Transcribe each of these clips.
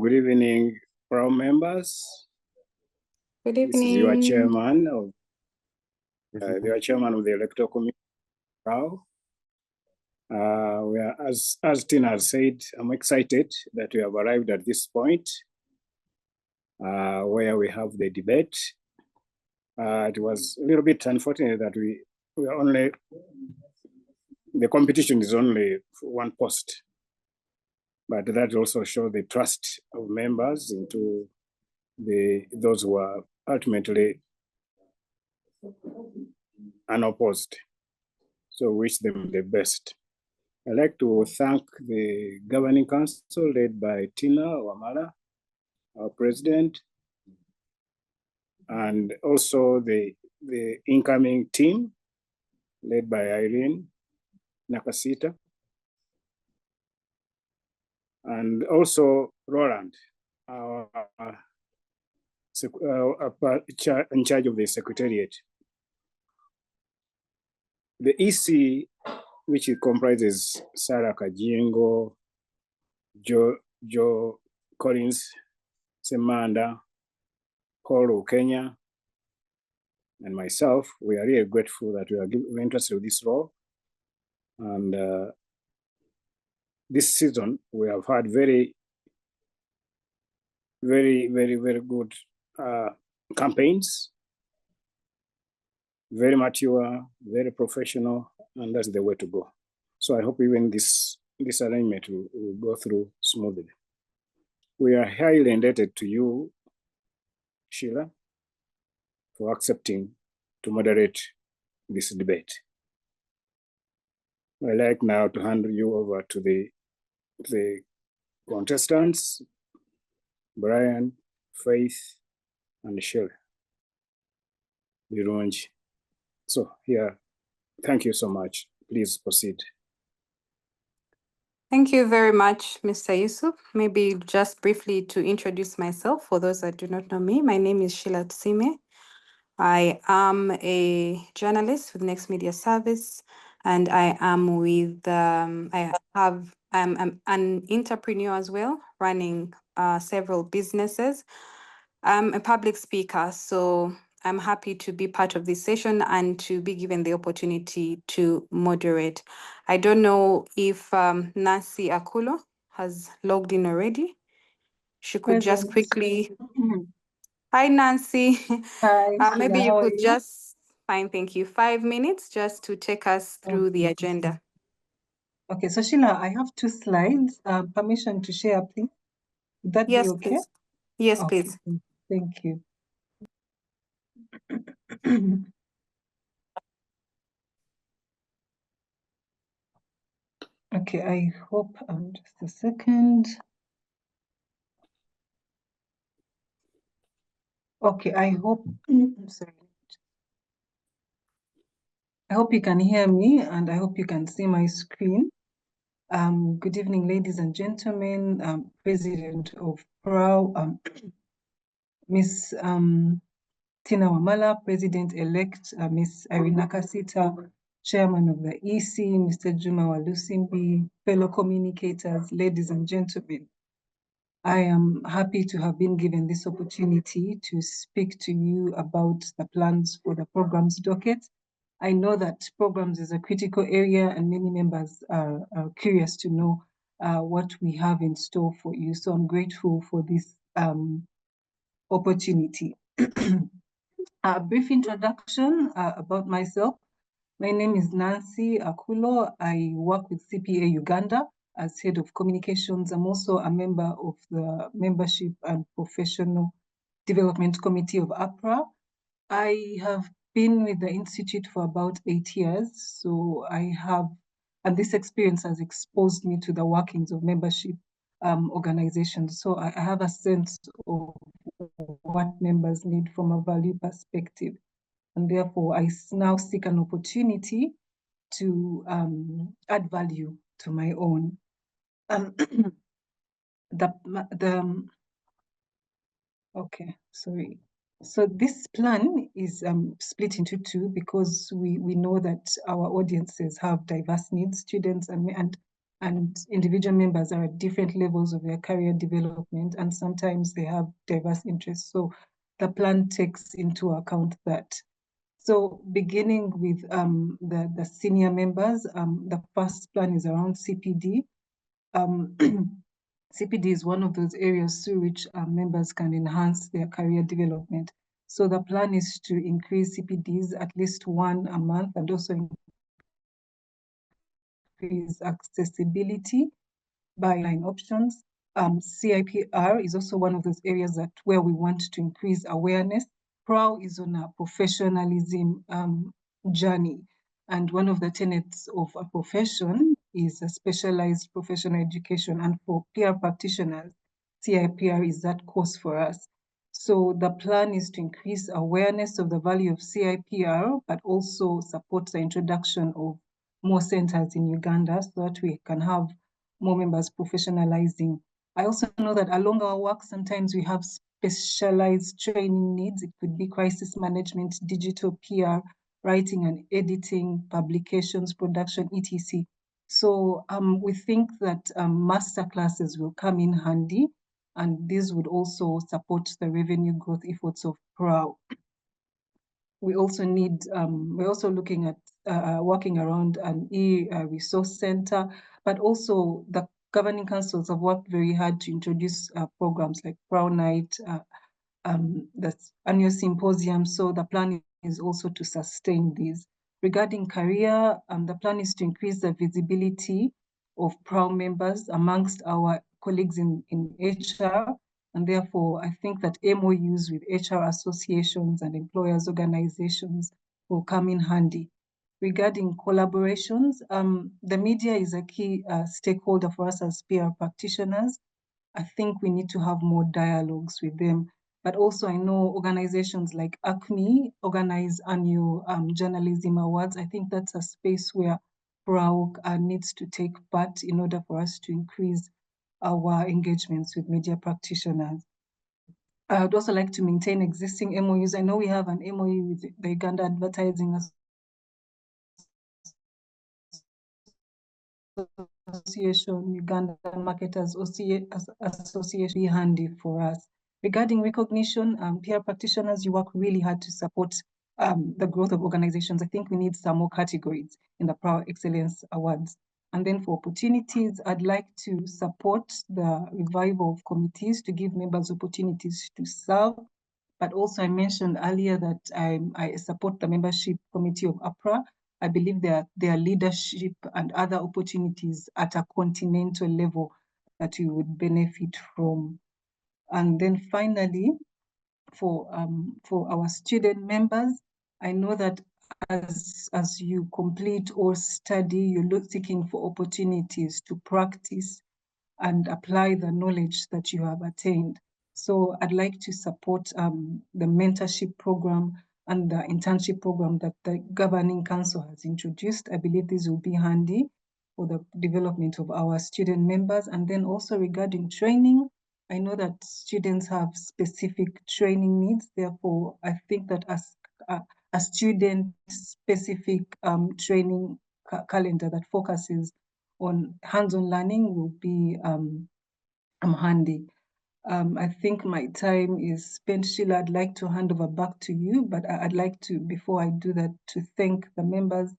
good evening, PRAU members. Good evening. This is your chairman of the electoral committee, PRAU. We are, as Tina has said, I'm excited that we have arrived at this point where we have the debate. It was a little bit unfortunate that we are only, the competition is only for one post, but that also shows the trust of members into those who are ultimately unopposed. So wish them the best. I'd like to thank the Governing Council led by Tina Wamala, our president, and also the incoming team led by Irene Nakasita, and also Roland, our in charge of the secretariat. The EC, which comprises Sarah Kajingo, Joe Collins, Semanda, Paul Kenya, and myself, we are really grateful that we are interested in this role. And this season, we have had very good campaigns, very mature, very professional, and that's the way to go. So I hope even this arrangement will go through smoothly. We are highly indebted to you, Sheila, for accepting to moderate this debate. I'd like now to hand you over to the contestants, Brian, Faith, and Sheila. So here, thank you so much. Please proceed. Thank you very much, Mr. Yusuf. Maybe just briefly to introduce myself for those that do not know me. My name is Sheila Tusiime. I am a journalist with Next Media Service, and I am with I'm an entrepreneur as well, running several businesses. I'm a public speaker, so I'm happy to be part of this session and to be given the opportunity to moderate. I don't know if Nancy Akulo has logged in already. She could just quickly. Hi, Nancy. Hi, maybe you could just, fine, thank you, 5 minutes just to take us through the agenda. Okay, so Sheila, I have 2 slides. Permission to share, please. Would that be okay? Please. Yes, okay, please. Thank you. Okay, I hope, just a second. Okay, I hope, sorry. I hope you can hear me and I hope you can see my screen. Good evening, ladies and gentlemen. President of PRAU, Miss Tina Wamala, President-elect Miss Irene Nakasita, Chairman of the EC, Mr. Juma Walusimbi, fellow communicators, ladies and gentlemen. I am happy to have been given this opportunity to speak to you about the plans for the programs docket. I know that programs is a critical area and many members are curious to know what we have in store for you. So I'm grateful for this opportunity. A brief introduction about myself. My name is Nancy Akulo. I work with CPA Uganda as Head of Communications. I'm also a member of the Membership and Professional Development Committee of APRA. I have been with the Institute for about 8 years, so and this experience has exposed me to the workings of membership organizations. So I have a sense of what members need from a value perspective. And therefore, I now seek an opportunity to add value to my own. Okay, sorry. So this plan is split into 2 because we know that our audiences have diverse needs, students and and individual members are at different levels of their career development, and sometimes they have diverse interests. So the plan takes into account that. So beginning with the senior members, the first plan is around CPD. CPD is one of those areas through which members can enhance their career development. So the plan is to increase CPDs at least one a month, and also increase accessibility by line options. CIPR is also one of those areas where we want to increase awareness. PRAU is on a professionalism journey, and one of the tenets of a profession is a specialized professional education, and for PR practitioners, CIPR is that course for us. So the plan is to increase awareness of the value of CIPR, but also support the introduction of more centers in Uganda so that we can have more members professionalizing. I also know that along our work, sometimes we have specialized training needs. It could be crisis management, digital PR, writing and editing, publications, production, etc. So we think that master classes will come in handy, and this would also support the revenue growth efforts of PRAU. We also need, we're also looking at working around an e-resource center, but also the governing councils have worked very hard to introduce programs like PRAU Night, the annual symposium. So the plan is also to sustain these. Regarding career, the plan is to increase the visibility of PRAU members amongst our colleagues in HR. And therefore, I think that MOUs with HR associations and employers organizations will come in handy. Regarding collaborations, the media is a key stakeholder for us as PR practitioners. I think we need to have more dialogues with them. But also I know organizations like ACME organize annual journalism awards. I think that's a space where PRAU needs to take part in order for us to increase our engagements with media practitioners. I would also like to maintain existing MOUs. I know we have an MOU with the Uganda Advertising Association, Uganda Marketers Association, be handy for us. Regarding recognition, PR practitioners, you work really hard to support the growth of organizations. I think we need some more categories in the PRAU Excellence Awards. And then for opportunities, I'd like to support the revival of committees to give members opportunities to serve. But also I mentioned earlier that I support the membership committee of APRA. I believe their leadership and other opportunities at a continental level that we would benefit from. And then finally, for our student members, I know that as you complete or study, you're seeking for opportunities to practice and apply the knowledge that you have attained. So I'd like to support the mentorship program and the internship program that the Governing Council has introduced. I believe this will be handy for the development of our student members. And then also regarding training, I know that students have specific training needs. Therefore, I think that as a student-specific training calendar that focuses on hands-on learning will be handy. I think my time is spent. Sheila, I'd like to hand over back to you, but I'd like to, before I do that, to thank the members,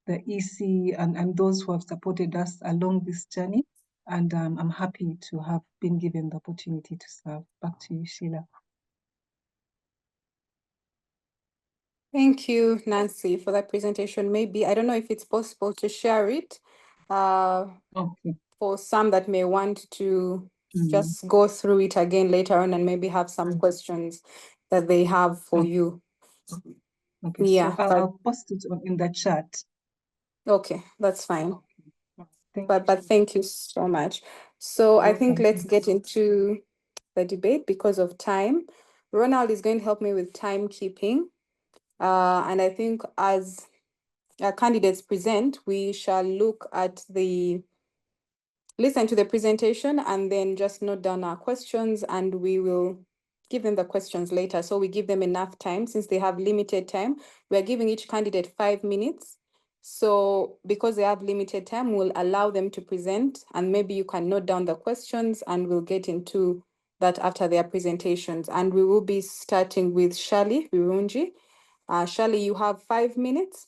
the EC, and those who have supported us along this journey. And I'm happy to have been given the opportunity to serve. Back to you, Sheila. Thank you, Nancy, for that presentation. Maybe, I don't know if it's possible to share it Okay. for some that may want to just go through it again later on and maybe have some questions that they have for you. Okay, Yeah, so I'll post it in the chat. Okay, that's fine. Thank But thank you so much. So I think let's get into the debate because of time. Ronald is going to help me with timekeeping. And I think as our candidates present, we shall listen to the presentation and then just note down our questions, and we will give them the questions later. So we give them enough time since they have limited time. We're giving each candidate 5 minutes So because they have limited time, we'll allow them to present, and maybe you can note down the questions and we'll get into that after their presentations. And we will be starting with Shali Virunji. Shali, you have 5 minutes.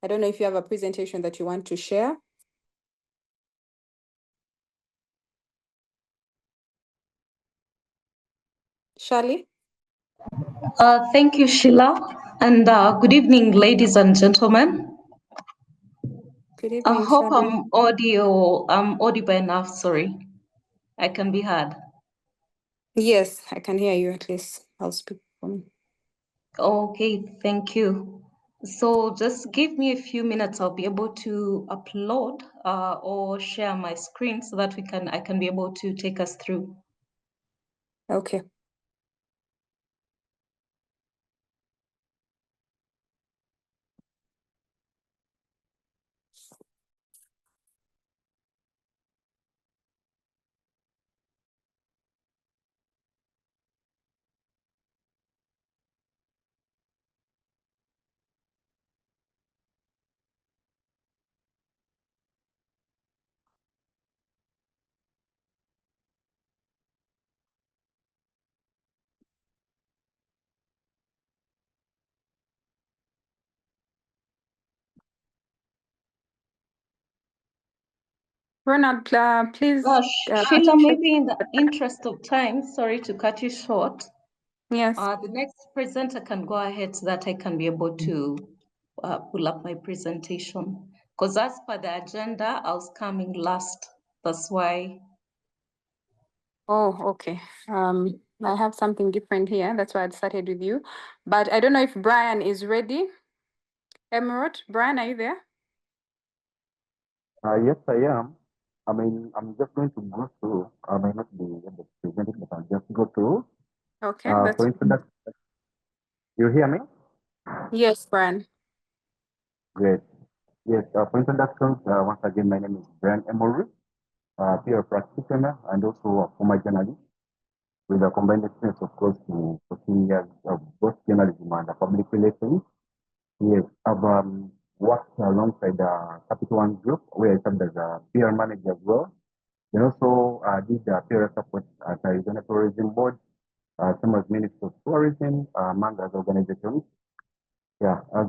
I don't know if you have a presentation that you want to share. Shali? Thank you, Sheila, and good evening, ladies and gentlemen. Good I evening, hope Shali. I'm audible enough, sorry. I can be heard. Yes, I can hear you at least. I'll speak for me. Okay, thank you. So just give me a few minutes, I'll be able to upload or share my screen so that I can be able to take us through. Okay. Ronald, please. Sheila, maybe in the interest of time, sorry to cut you short. Yes. The next presenter can go ahead so that I can be able to pull up my presentation. Because as per the agenda, I was coming last. That's why. Oh, okay. I have something different here. That's why I started with you. But I don't know if Brian is ready. Emerald, Brian, are you there? Yes, I am. I mean, I'm just going to go through. I may not be able to present it, but I'll just go through. Okay, For instance, you hear me? yes, Brian. Great. Yes, for introductions, once again, my name is Brian Emory, peer practitioner and also a former journalist with a combined experience of close to 14 years of both journalism and public relations. Yes, I've worked alongside the Capital One Group, where I served as a PR manager as well. Then also did PR support at the Uganda Tourism Board, some as Ministry of Tourism, among other organizations. Yeah, as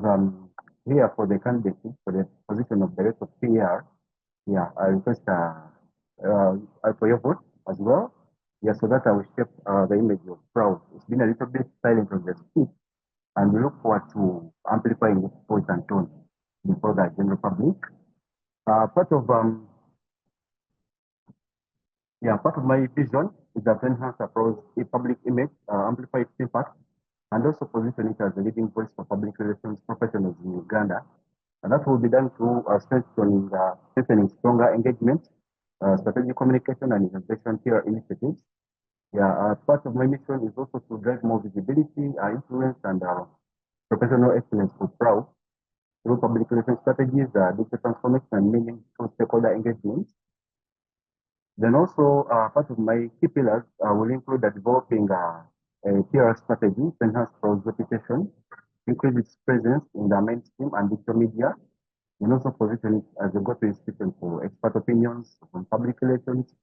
here for the candidacy for the position of Director of PR, yeah, I request for your vote as well. Yeah, so that I will shape the image of PRAU. It's been a little bit silent on the speech, and we look forward to amplifying its voice and tone before the general public. Part of my vision is that enhance approach a public image, amplify its impact, and also position it as a leading voice for public relations professionals in Uganda. And that will be done through strengthening stronger engagement, strategic communication, and innovation PR initiatives. Yeah, part of my mission is also to drive more visibility, influence, and professional excellence for PRAU through public relations strategies, digital transformation, and meaningful stakeholder engagement. Then also, part of my key pillars will include developing a PR strategy to enhance PRAU's reputation, increase its presence in the mainstream and digital media, and also position it as a go-to institution for expert opinions on public relations,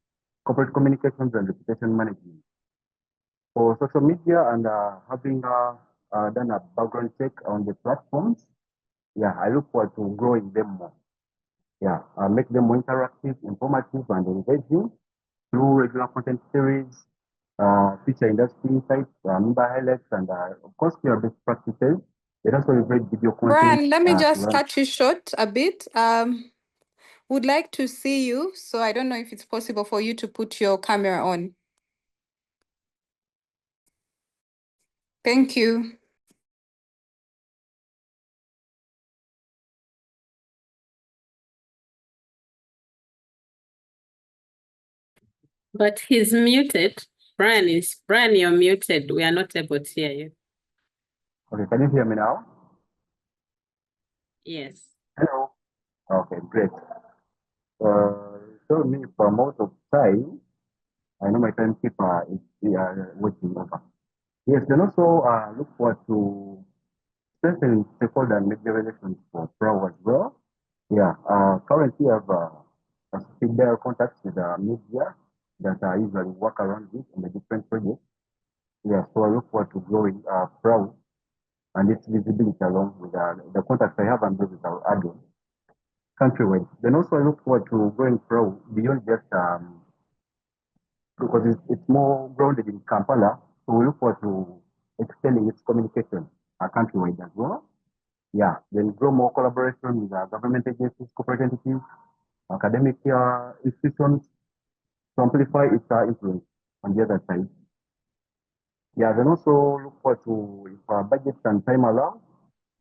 corporate communications, and reputation management. For social media and having done a background check on the platforms, yeah, I look forward to growing them more. Yeah, make them more interactive, informative, and engaging through regular content series, feature industry insights, member highlights, and of course, your best practices. It also leverage video content. Brian, let me just cut you short a bit. Would like to see you, so I don't know if it's possible for you to put your camera on. Thank you. But he's muted. Brian, you're muted. We are not able to hear you. Okay, can you hear me now? Yes. Hello. Okay, great. So me for most of time, I know my timekeeper is waiting over. Yes, then also look forward to strengthening stakeholder and media relations for PRAU as well. Yeah, currently I have there contacts with the media that I usually work around with in the different projects. Yeah, so I look forward to growing PRAU and its visibility along with the contacts I have and those that I'll add on countrywide. Then also I look forward to growing PRAU beyond just because it's more grounded in Kampala. So we look forward to extending its communication countrywide as well. Yeah, then grow more collaboration with government agencies, corporate entities, academic institutions to amplify its influence on the other side. Yeah, then also look forward to, if budgets and time allow,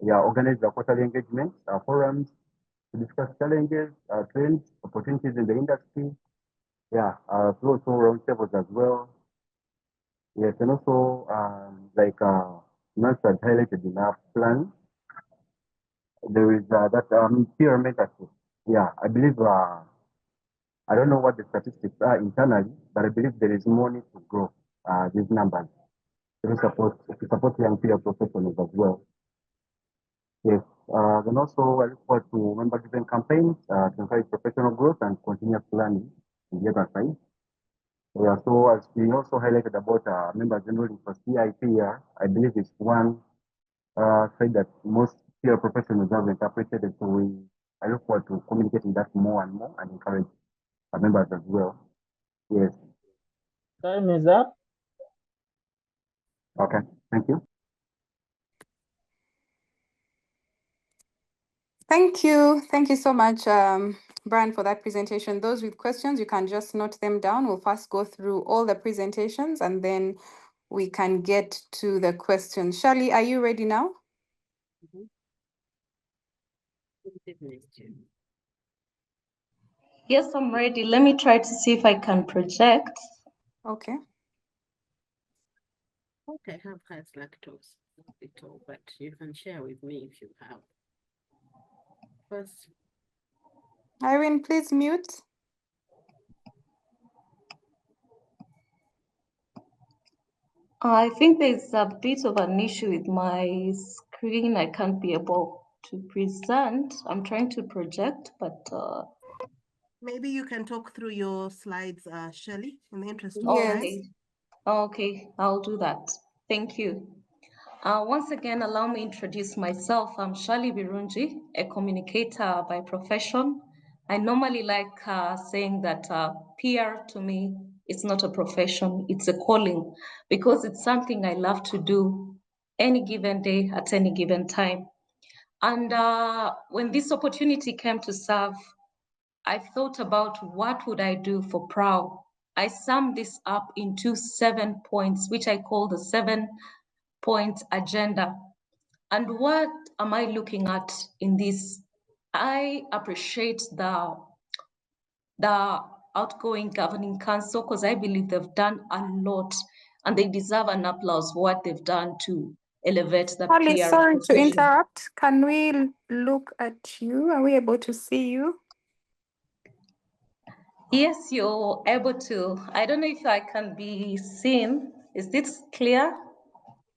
yeah, organize the quarterly engagements, forums to discuss challenges, trends, opportunities in the industry. Yeah, through also roundtables as well. Yes, and also like Nancy had highlighted in our plan, there is that peer mentorship. Yeah, I believe I don't know what the statistics are internally, but I believe there is more need to grow these numbers to support young peer professionals as well. Yes, then also I look forward to member-driven campaigns to encourage professional growth and continuous learning on the other side. Yeah, so as we also highlighted about members enrolling for CIPR, I believe it's one side that most peer professionals haven't appreciated. So I look forward to communicating that more and more and encourage our members as well. Yes. Time is up. Okay. Thank you. Thank you. Thank you so much, Brian, for that presentation. Those with questions, you can just note them down. We'll first go through all the presentations and then we can get to the questions. Shirley, are you ready now? Yes, I'm ready. Let me try to see if I can project. Okay. What I have has lactose, not at all, but you can share with me if you have. First, Irene, please mute. I think there's a bit of an issue with my screen. I can't be able to present. I'm trying to project, but maybe you can talk through your slides, Shirley, in the interest of Yes. time. Okay, I'll do that. Thank you. Once again, allow me to introduce myself. I'm Shirley Birungi, a communicator by profession. I normally like saying that PR to me is not a profession, it's a calling, because it's something I love to do any given day at any given time. And when this opportunity came to serve, I thought about what would I do for PRAU. I summed this up into 7 points, which I call the 7-point agenda. And what am I looking at in this? I appreciate the outgoing governing council because I believe they've done a lot and they deserve an applause for what they've done to elevate the Shirley, PR sorry to profession. interrupt. Can we look at you? Are we able to see you? Yes, you're able to. I don't know if I can be seen. Is this clear?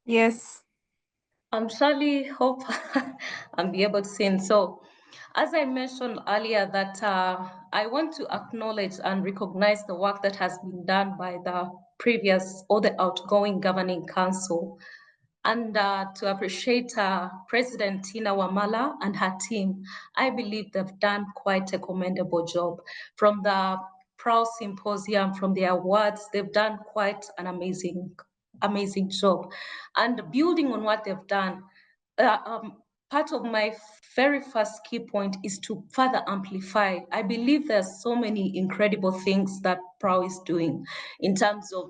Yes. I'm surely hope I'll be able to sing. So, as I mentioned earlier, that I want to acknowledge and recognize the work that has been done by the previous or the outgoing governing council, and to appreciate President Tina Wamala and her team. I believe they've done quite a commendable job. From the PRAU Symposium, from the awards, they've done quite an amazing job. And building on what they've done, part of my very first key point is to further amplify. I believe there's so many incredible things that PRAU is doing in terms of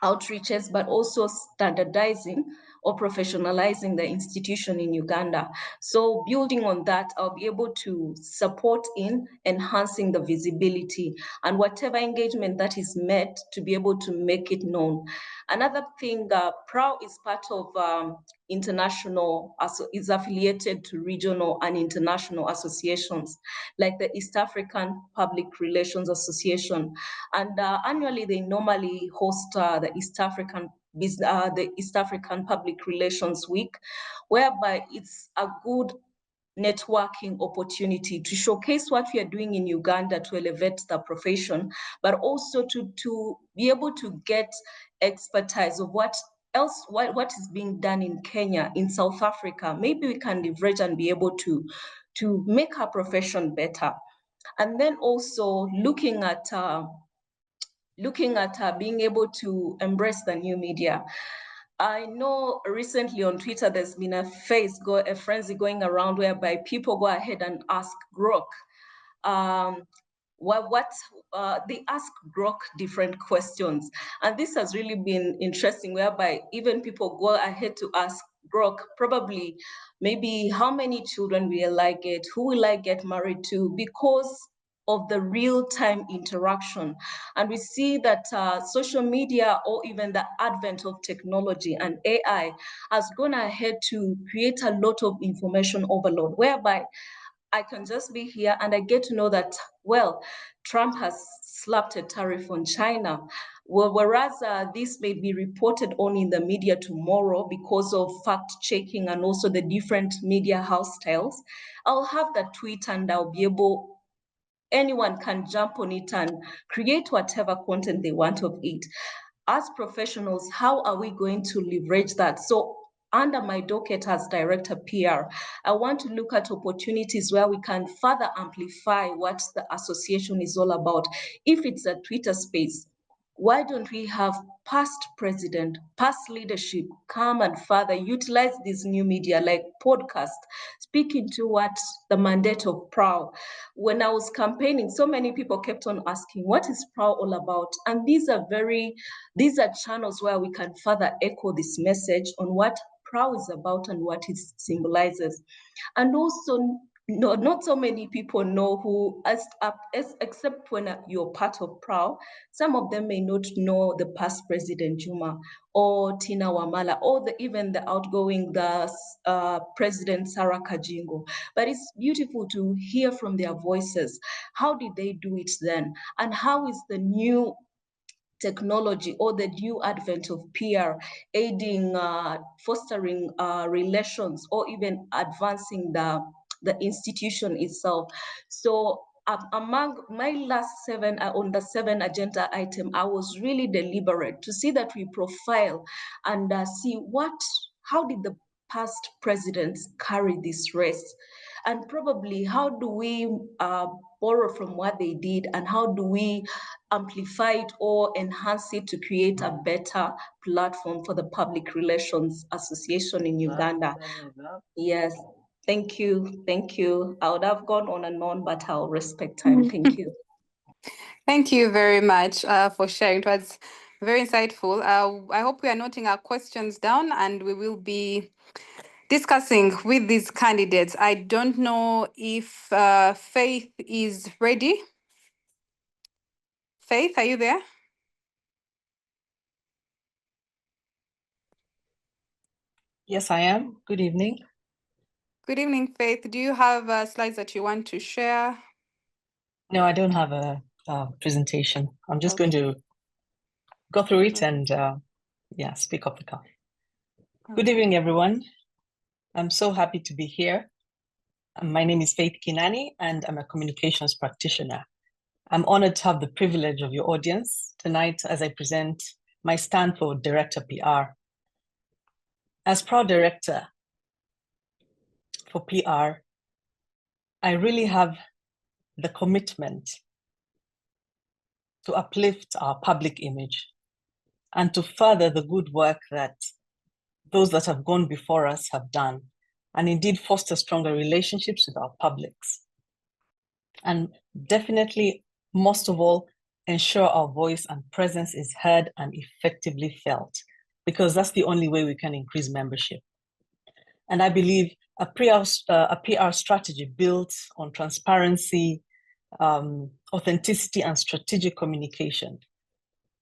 outreaches, but also standardizing or professionalizing the institution in Uganda. So building on that, I'll be able to support in enhancing the visibility and whatever engagement that is met to be able to make it known. Another thing, PRAU is part of international, is affiliated to regional and international associations like the East African Public Relations Association. And annually, they normally host the East African Public Relations Week, whereby it's a good networking opportunity to showcase what we are doing in Uganda to elevate the profession, but also to be able to get expertise of what is being done in Kenya, in South Africa. Maybe we can leverage and be able to make our profession better. And then also looking at being able to embrace the new media. I know recently on Twitter, there's been a frenzy going around whereby people go ahead and ask Grok. They ask Grok different questions. And this has really been interesting, whereby even people go ahead to ask Grok, probably maybe how many children will I get, who will I get married to, because of the real-time interaction. And we see that social media, or even the advent of technology and AI, has gone ahead to create a lot of information overload, whereby I can just be here and I get to know that, well, Trump has slapped a tariff on China. Well, whereas this may be reported on in the media tomorrow because of fact checking and also the different media house styles, I'll have that tweet and I'll be able, anyone can jump on it and create whatever content they want of it. As professionals, how are we going to leverage that? So under my docket as Director PR, I want to look at opportunities where we can further amplify what the association is all about. If it's a Twitter space, why don't we have past president, past leadership come and further utilize this new media like podcast, speaking to what the mandate of PRAU. When I was campaigning, so many people kept on asking, what is PRAU all about? And these are channels where we can further echo this message on what PRAU is about and what it symbolizes. And also, not so many people know who, except when you're part of PRAU, some of them may not know the past President Juma or Tina Wamala, or even the outgoing President Sarah Kajingo. But it's beautiful to hear from their voices. How did they do it then? And how is the new technology or the new advent of PR aiding, fostering relations, or even advancing the institution itself? So among my last seven, on the 7 agenda item, I was really deliberate to see that we profile and see how did the past presidents carry this race? And probably how do we borrow from what they did, and how do we amplify it or enhance it to create a better platform for the Public Relations Association in Uganda? Yes, thank you, thank you. I would have gone on and on, but I'll respect time. Thank you. Thank you very much for sharing. It was very insightful. I hope we are noting our questions down and we will be discussing with these candidates. I don't know if Faith is ready. Faith, are you there? Yes, I am. Good evening. Good evening, Faith. Do you have slides that you want to share? No, I don't have a presentation. I'm just going to go through it and speak off the cuff. Good evening, everyone. I'm so happy to be here. My name is Faith Kinani, and I'm a communications practitioner. I'm honored to have the privilege of your audience tonight as I present my stand for Director PR. As PRAU Director for PR, I really have the commitment to uplift our public image and to further the good work that those that have gone before us have done, and indeed foster stronger relationships with our publics. And definitely, most of all, ensure our voice and presence is heard and effectively felt, because that's the only way we can increase membership. And I believe a PR strategy built on transparency, authenticity, and strategic communication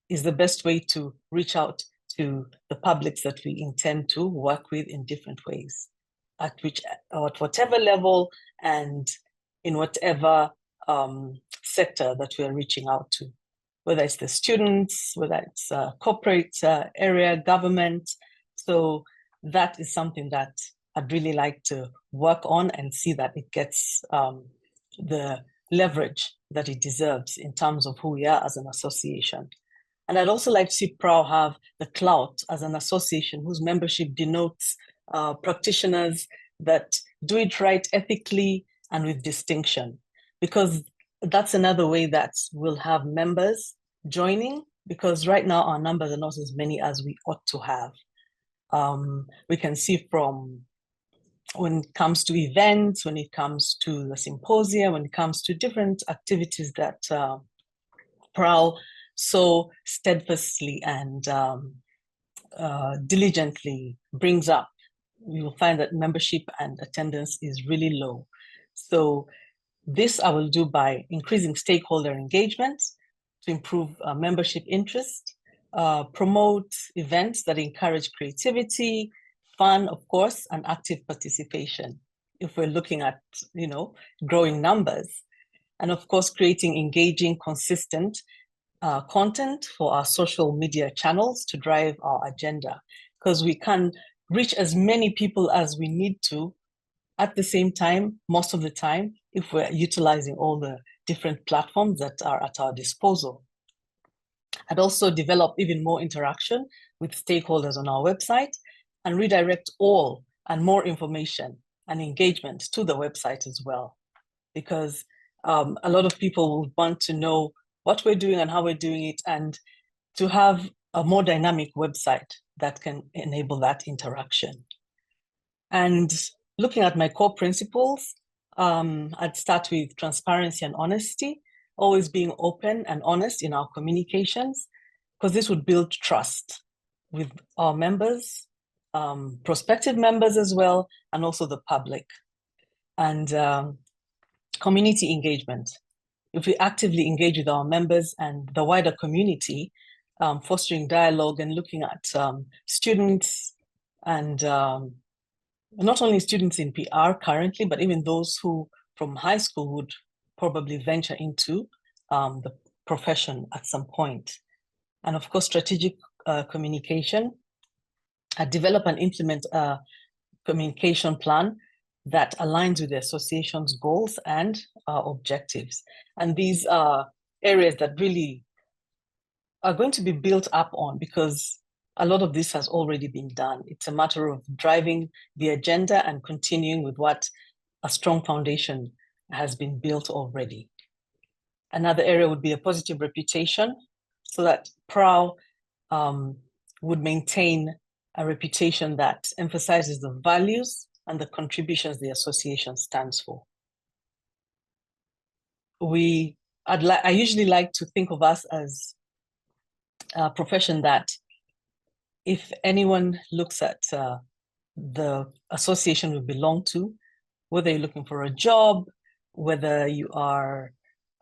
is the best way to reach out to the publics that we intend to work with in different ways, at whatever level and in whatever sector that we are reaching out to, whether it's the students, whether it's corporate area, government. So that is something that I'd really like to work on and see that it gets the leverage that it deserves in terms of who we are as an association. And I'd also like to see PRAU have the clout as an association whose membership denotes practitioners that do it right ethically and with distinction, because that's another way that we'll have members joining, because right now our numbers are not as many as we ought to have. We can see from when it comes to events, when it comes to the symposia, when it comes to different activities that PRAU so steadfastly and diligently brings up, you will find that membership and attendance is really low. So this I will do by increasing stakeholder engagement to improve membership interest, promote events that encourage creativity, fun, of course, and active participation, if we're looking at, growing numbers. And of course, creating engaging, consistent content for our social media channels to drive our agenda, because we can reach as many people as we need to at the same time, most of the time, if we're utilizing all the different platforms that are at our disposal. I'd also develop even more interaction with stakeholders on our website and redirect all and more information and engagement to the website as well, because a lot of people would want to know what we're doing and how we're doing it, and to have a more dynamic website that can enable that interaction. And looking at my core principles, I'd start with transparency and honesty, always being open and honest in our communications, because this would build trust with our members, prospective members as well, and also the public. And community engagement. If we actively engage with our members and the wider community, fostering dialogue and looking at students and not only students in PR currently, but even those who from high school would probably venture into the profession at some point. And of course, strategic communication, develop and implement a communication plan that aligns with the association's goals and objectives. And these are areas that really are going to be built up on, because a lot of this has already been done. It's a matter of driving the agenda and continuing with what a strong foundation has been built already. Another area would be a positive reputation, so that PRAU would maintain a reputation that emphasizes the values and the contributions the association stands for. I usually like to think of us as a profession that, if anyone looks at the association we belong to, whether you're looking for a job, whether you are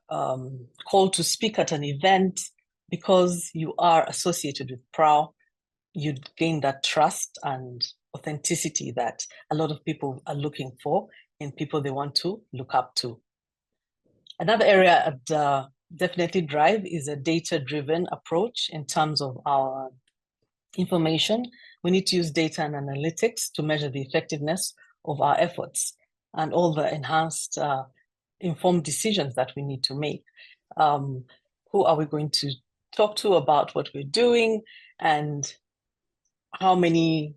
called to speak at an event, because you are associated with PRAU, you'd gain that trust and authenticity that a lot of people are looking for in people they want to look up to. Another area I'd definitely drive is a data-driven approach in terms of our information. We need to use data and analytics to measure the effectiveness of our efforts and all the enhanced informed decisions that we need to make. Who are we going to talk to about what we're doing, and how many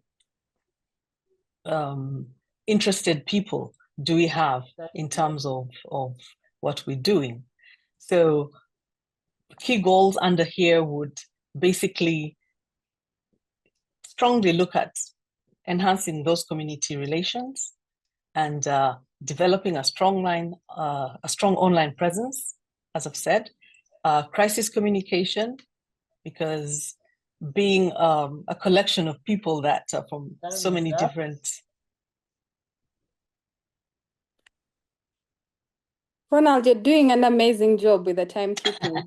interested people do we have in terms of what we're doing? So key goals under here would basically strongly look at enhancing those community relations and developing a strong online presence, as I've said, crisis communication, because being a collection of people that are from so many different. Ronald, you're doing an amazing job with the timekeeping.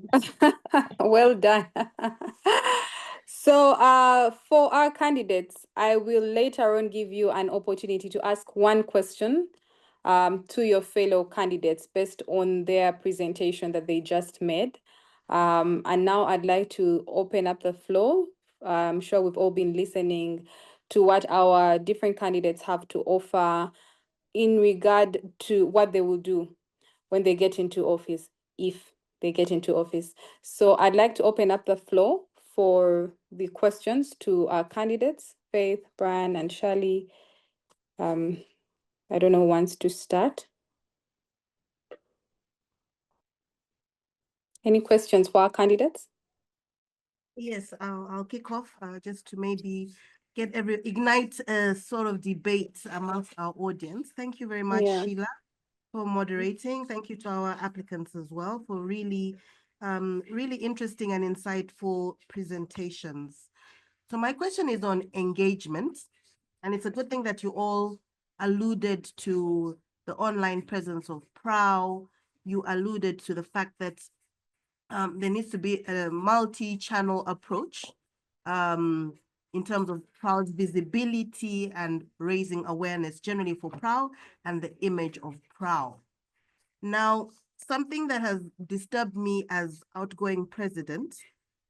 Well done. So for our candidates, I will later on give you an opportunity to ask one question to your fellow candidates based on their presentation that they just made. And now I'd like to open up the floor. I'm sure we've all been listening to what our different candidates have to offer in regard to what they will do when they get into office, if they get into office. So I'd like to open up the floor for the questions to our candidates, Faith, Brian, and Shirley. I don't know who wants to start. Any questions for our candidates? Yes, I'll kick off just to maybe ignite a sort of debate amongst our audience. Thank you very much, Yeah. Sheila, for moderating. Thank you to our applicants as well for really interesting and insightful presentations. So my question is on engagement, and it's a good thing that you all alluded to the online presence of PRAU. You alluded to the fact that there needs to be a multi-channel approach in terms of PRAU's visibility and raising awareness generally for PRAU and the image of PRAU. Now, something that has disturbed me as outgoing president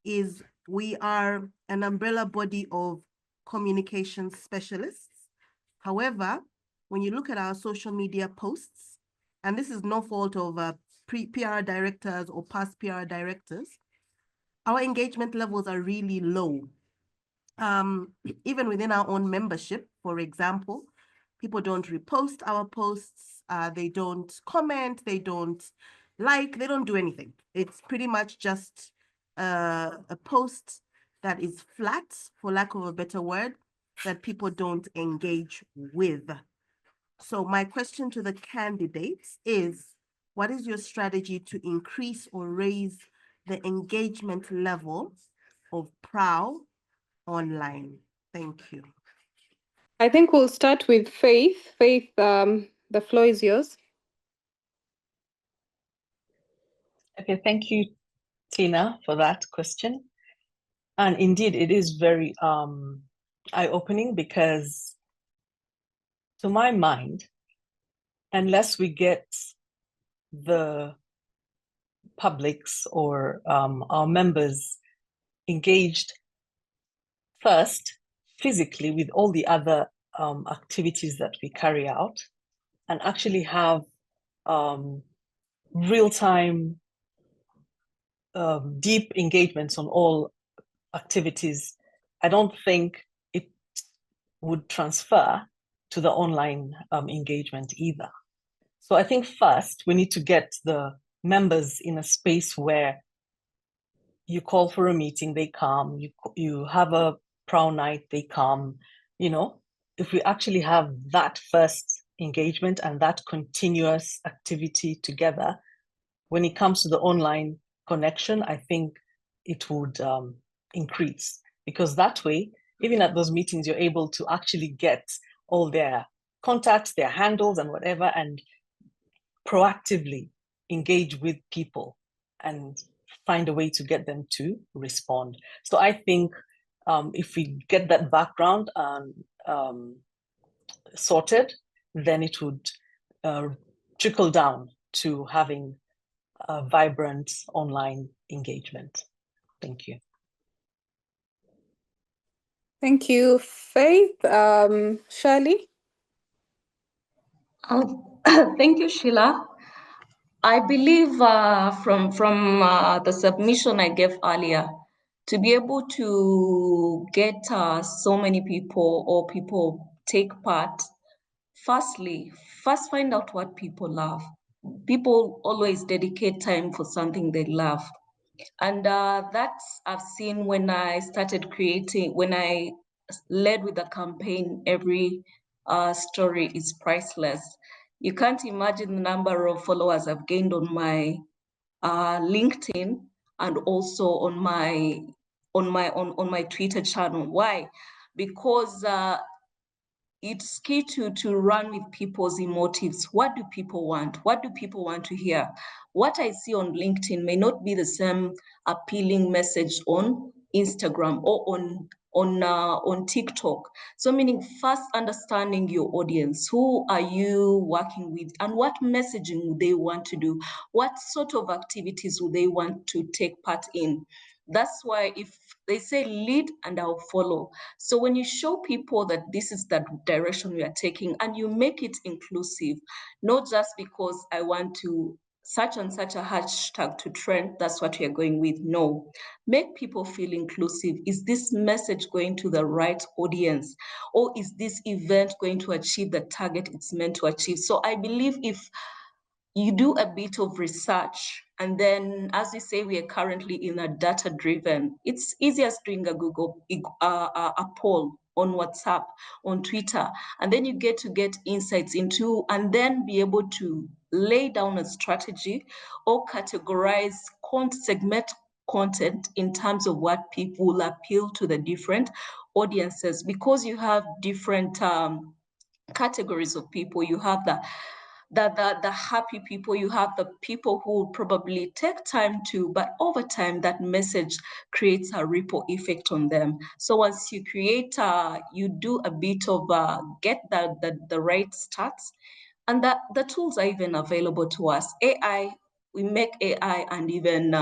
is we are an umbrella body of communication specialists. However, when you look at our social media posts, and this is no fault of PR directors or past PR directors, our engagement levels are really low. Even within our own membership, for example, people don't repost our posts, they don't comment, they don't like, they don't do anything. It's pretty much just a post that is flat, for lack of a better word, that people don't engage with. So my question to the candidates is, what is your strategy to increase or raise the engagement level of PRAU online? Thank you. I think we'll start with Faith. Faith, the floor is yours. Okay, thank you, Tina, for that question. And indeed, it is very eye-opening because, to my mind, unless we get the publics or our members engaged first physically with all the other activities that we carry out, and actually have real-time deep engagements on all activities, I don't think it would transfer to the online engagement either. So I think first we need to get the members in a space where you call for a meeting, they come, you have a PRAU night, they come. You know, if we actually have that first engagement and that continuous activity together, when it comes to the online connection, I think it would increase, because that way, even at those meetings, you're able to actually get all their contacts, their handles and whatever, and proactively engage with people and find a way to get them to respond. So I think if we get that background sorted, then it would trickle down to having a vibrant online engagement. Thank you. Thank you, Faith. Shirley? Thank you, Sheila. I believe from the submission I gave earlier, to be able to get so many people or people take part, first find out what people love. People always dedicate time for something they love. And that's I've seen when I started creating, when I led with a campaign, every story is priceless. You can't imagine the number of followers I've gained on my LinkedIn and also on my Twitter channel. Why? Because it's key to run with people's emotives. What do people want? What do people want to hear? What I see on LinkedIn may not be the same appealing message on Instagram or on TikTok. So meaning first understanding your audience. Who are you working with and what messaging would they want to do? What sort of activities would they want to take part in? That's why if they say lead and I'll follow. So when you show people that this is the direction we are taking and you make it inclusive, not just because I want to such and such a hashtag to trend, that's what we are going with. No, make people feel inclusive. Is this message going to the right audience? Or is this event going to achieve the target it's meant to achieve? So I believe if you do a bit of research, and then, as we say, we are currently in a data-driven, it's easy as doing a Google a poll on WhatsApp, on Twitter, and then you get to get insights into, and then be able to lay down a strategy or categorize, segment content in terms of what people will appeal to the different audiences, because you have different categories of people. You have the happy people, you have the people who will probably take time to, but over time that message creates a ripple effect on them. So once you create, you do a bit of get the right stats, and that the tools are even available to us. AI, we make AI and even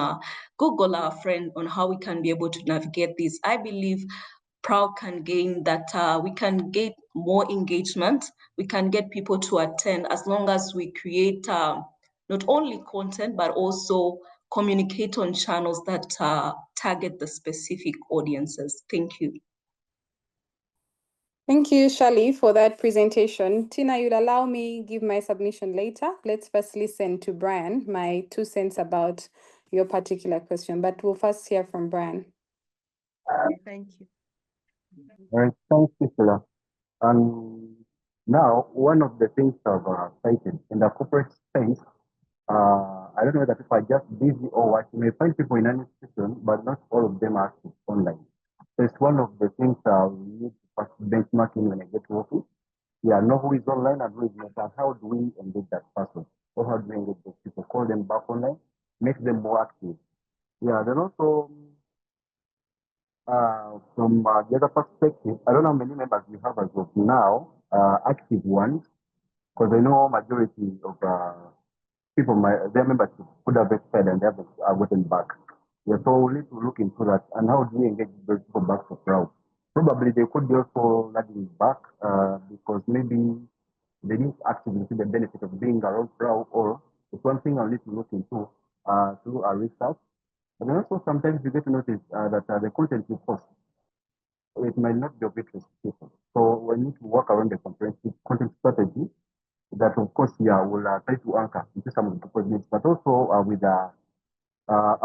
Google our friend on how we can be able to navigate this. I believe PRAU can gain that, we can get more engagement, we can get people to attend as long as we create not only content, but also communicate on channels that target the specific audiences. Thank you. Thank you, Shali, for that presentation. Tina, you'll allow me give my submission later. Let's first listen to Brian, my 2 cents about your particular question, but we'll first hear from Brian. Thank you. All right, thanks, Sheila. And now, one of the things I've cited in the corporate space, I don't know whether people are just busy or what. You may find people in an institution, but not all of them are active online. So it's one of the things we need to first benchmarking when I get to office. Yeah, know who is online and who is not, and how do we engage that person? Or how do we engage those people? Call them back online, make them more active. Yeah, then also, from the other perspective, I don't know how many members we have as of now, active ones, because I know majority of people, their membership could have expired and they haven't gotten back. Yeah, so we need to look into that and how do we engage those people back for PRAU? Probably they could be also lagging back because maybe they didn't actively see the benefit of being around PRAU, or it's one thing I'll need to look into through our research. And then also sometimes you get to notice that the content you post, it might not be of interest to people. So we need to work around the comprehensive content strategy that, of course, yeah, will try to anchor into some of the people's needs, but also with a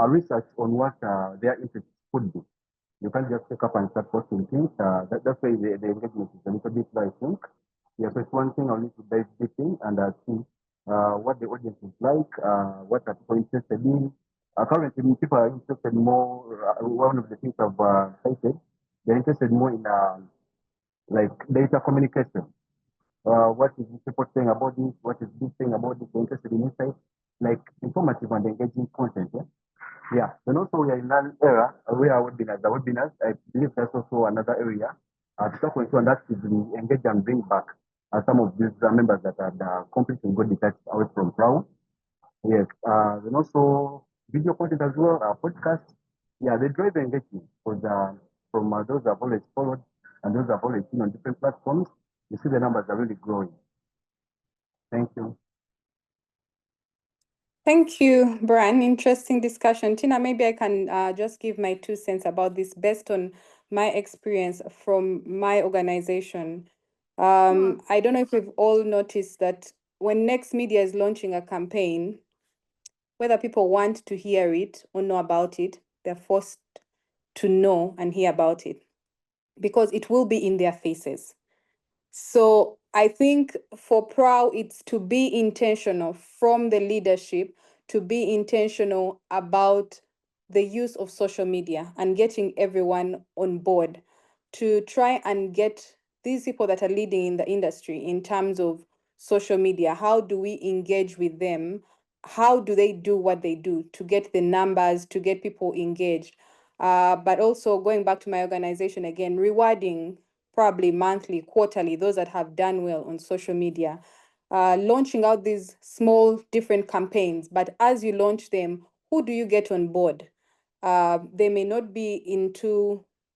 research on what their interests could be. You can't just pick up and start posting things. That's why the engagement is a little bit low, I think. Yeah, so it's one thing I'll need to dive deep in and see what the audience is like, what are people interested in. Currently, people are interested more, one of the things I've cited, they're interested more in like data communication. What is this report saying about this? What is this saying about this? They're interested in insight, like informative and engaging content. Yeah. And also we are in an era where webinars, I believe that's also another area to talk into and actively engage and bring back some of these members that are completely got detached away from PRAU. Yes. And also video content as well, podcasts. Yeah, they drive engagement because from those I've always followed and those I've always seen on different platforms, you see the numbers are really growing. Thank you. Thank you, Brian. Interesting discussion. Tina, maybe I can just give my 2 cents about this based on my experience from my organization. I don't know if we've all noticed that when Next Media is launching a campaign, whether people want to hear it or know about it, they're forced to know and hear about it because it will be in their faces. So I think for PRAU, it's to be intentional from the leadership, to be intentional about the use of social media and getting everyone on board to try and get these people that are leading in the industry in terms of social media. How do we engage with them? How do they do what they do to get the numbers, to get people engaged? But also going back to my organization again, rewarding probably monthly, quarterly, those that have done well on social media, launching out these small different campaigns. But as you launch them, who do you get on board? They may not be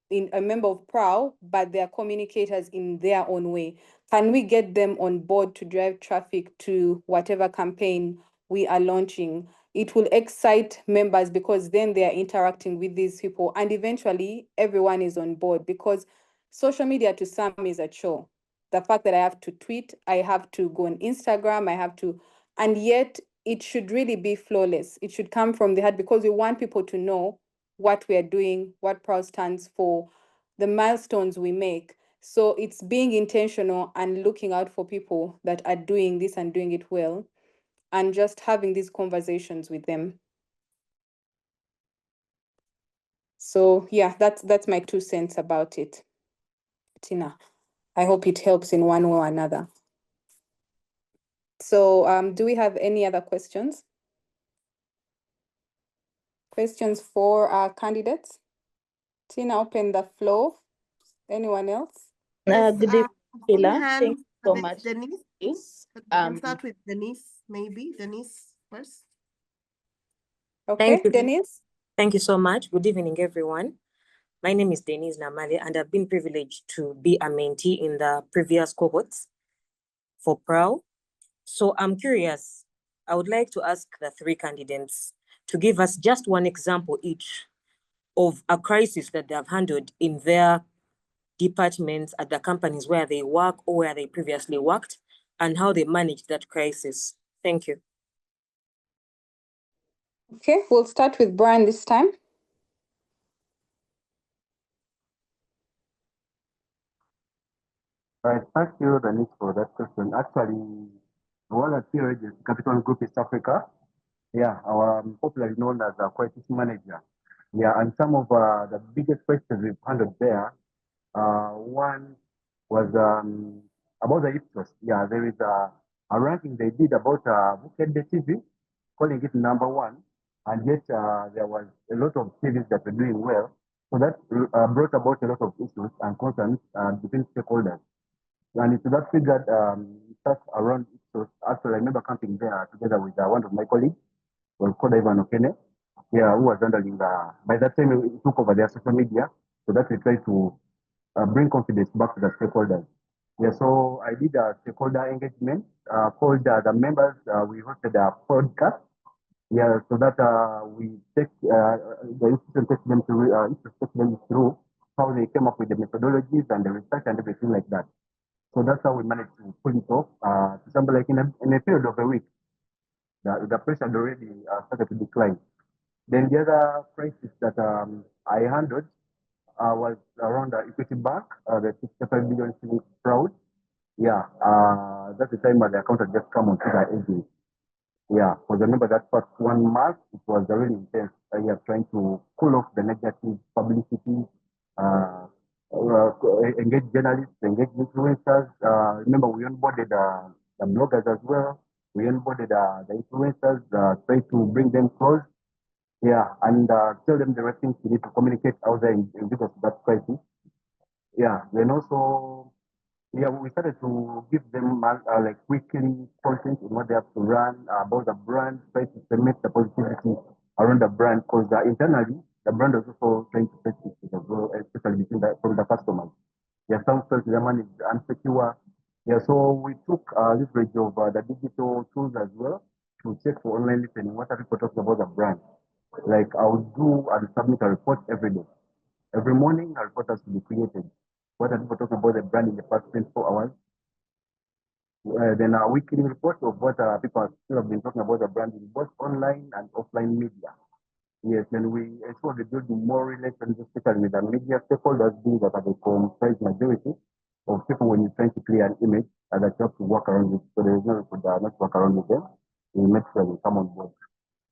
in a member of PRAU, but they are communicators in their own way. Can we get them on board to drive traffic to whatever campaign we are launching? It will excite members because then they are interacting with these people, and eventually everyone is on board, because social media to some is a chore. The fact that I have to tweet, I have to go on Instagram, I have to, and yet it should really be flawless. It should come from the heart, because we want people to know what we are doing, what PRAU stands for, the milestones we make. So it's being intentional and looking out for people that are doing this and doing it well, and just having these conversations with them. So yeah, that's my 2 cents about it. Tina, I hope it helps in one way or another. So do we have any other questions? Questions for our candidates? Tina, open the floor. Anyone else? Yes, Good evening, Sheila. Thank you so Denise, much. Can start with Denise, maybe. Denise first. Okay, Thank you. Denise. Thank you so much. Good evening, everyone. My name is Denise Namale, and I've been privileged to be a mentee in the previous cohorts for PRAU. So I'm curious, I would like to ask the 3 candidates to give us just one example each of a crisis that they have handled in their departments at the companies where they work or where they previously worked, and how they managed that crisis. Thank you. Okay, we'll start with Brian this time. Right, thank you, Denise, for that question. Actually, one of the Capital Group East Africa, yeah, our popularly known as a crisis manager. Yeah, and some of the biggest questions we've handled there, one was about the Ipsos. Yeah, there is a ranking they did about Bukende TV, calling it number 1, and yet there was a lot of TVs that were doing well. So that brought about a lot of issues and concerns between stakeholders. And to that figured stuff around Ipsos. Actually, I remember camping there together with one of my colleagues, called Ivan Okene, yeah, who was handling by that time we took over their social media, so that we try to bring confidence back to the stakeholders. Yeah, so I did a stakeholder engagement called the members. We hosted a podcast. Yeah, so that we take the institution takes them through how they came up with the methodologies and the research and everything like that. So that's how we managed to pull it off. To example, like in a period of a week, the pressure had already started to decline. Then the other crisis that I handled was around the Equity Bank, the 65 billion fraud. Yeah, that's the time when the account had just come onto the agent. Yeah, because I remember that first 1 month, it was really intense. Yeah, trying to cool off the negative publicity, engage journalists, engage influencers. Remember, we onboarded the bloggers as well. We onboarded the influencers, try to bring them close. Yeah, and tell them the right things we need to communicate out there in because of that crisis. Yeah, then also, yeah, we started to give them like weekly content in what they have to run about the brand, try to cement the positivity around the brand, because internally the brand was also trying to set it as well, especially between from the customers. Yeah, some felt the money is unsecure. Yeah, so we took leverage of the digital tools as well to check for online listening. What are people talking about the brand? Like I would do and submit a report every day. Every morning, a report has to be created. What are people talking about the brand in the past 24 hours? Then a weekly report of what people still have been talking about the brand in both online and offline media. Yes, then we ensure we build more relations, especially with the media stakeholders, being that are the comprised majority of people when you're trying to clear an image that you have to work around with. So there is no reason not work around with them. We make sure we come on board.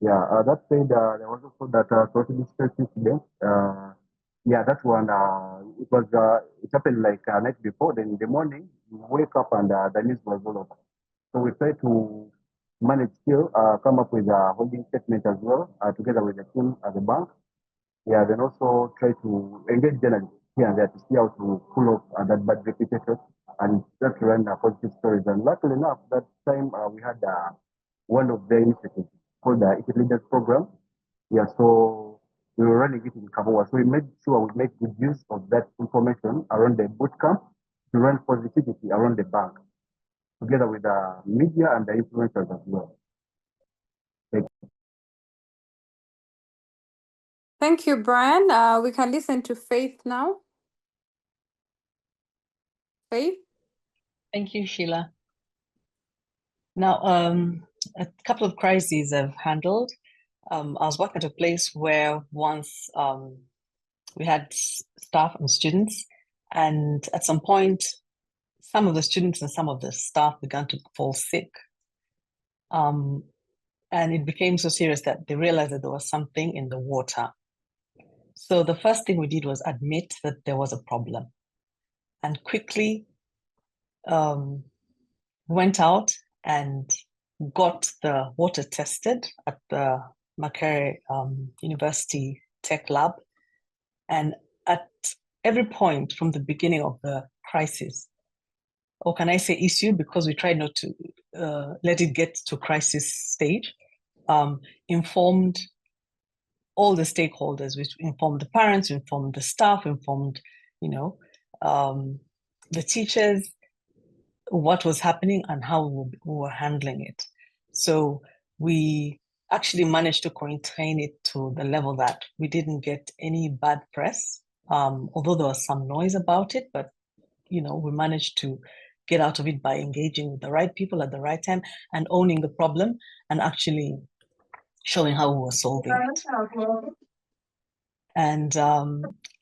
Yeah, that said, there was also that social stress incident. Yeah, that one, it happened like night before. Then in the morning, you wake up and the news was all over. So we try to manage still, come up with a holding statement as well, together with the team at the bank. Yeah, then also try to engage journalists here and there to see how to pull off that bad reputation and just run positive stories. And luckily enough, that time we had one of the initiatives called the Equity Leaders Program. Yeah, so we were running it in Kabowa. So we made sure we make good use of that information around the boot camp to run positivity around the bank, together with the media and the influencers as well. Thank you. Thank you, Brian. We can listen to Faith now. Faith? Thank you, Sheila. Now, a couple of crises I've handled. I was working at a place where once we had staff and students, and at some point, some of the students and some of the staff began to fall sick. And it became so serious that they realized that there was something in the water. So the first thing we did was admit that there was a problem, and quickly went out and got the water tested at the Makerere University Tech Lab. And at every point from the beginning of the crisis, or can I say issue, because we tried not to let it get to crisis stage, informed all the stakeholders, which informed the parents, informed the staff, informed, the teachers, what was happening and how we were handling it. So we actually managed to contain it to the level that we didn't get any bad press, although there was some noise about it, but we managed to get out of it by engaging with the right people at the right time and owning the problem and actually showing how we were solving it. And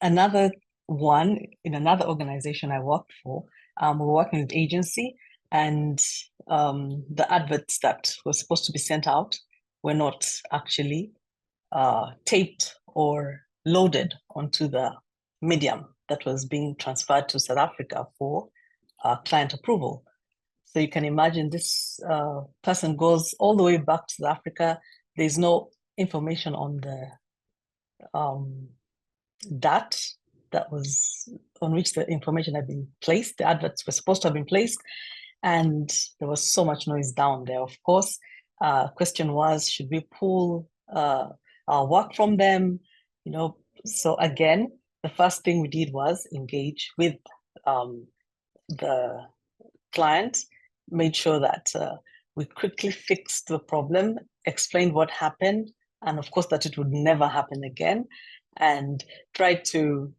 another one, in another organization I worked for, we were working with agency, and the adverts that were supposed to be sent out were not actually taped or loaded onto the medium that was being transferred to South Africa for client approval. So you can imagine this person goes all the way back to South Africa. There's no information on the that was on which the information had been placed. The adverts were supposed to have been placed, and there was so much noise down there. Of course, question was, should we pull our work from them? So again, the first thing we did was engage with the client, made sure that we quickly fixed the problem, explained what happened, and of course that it would never happen again, and tried to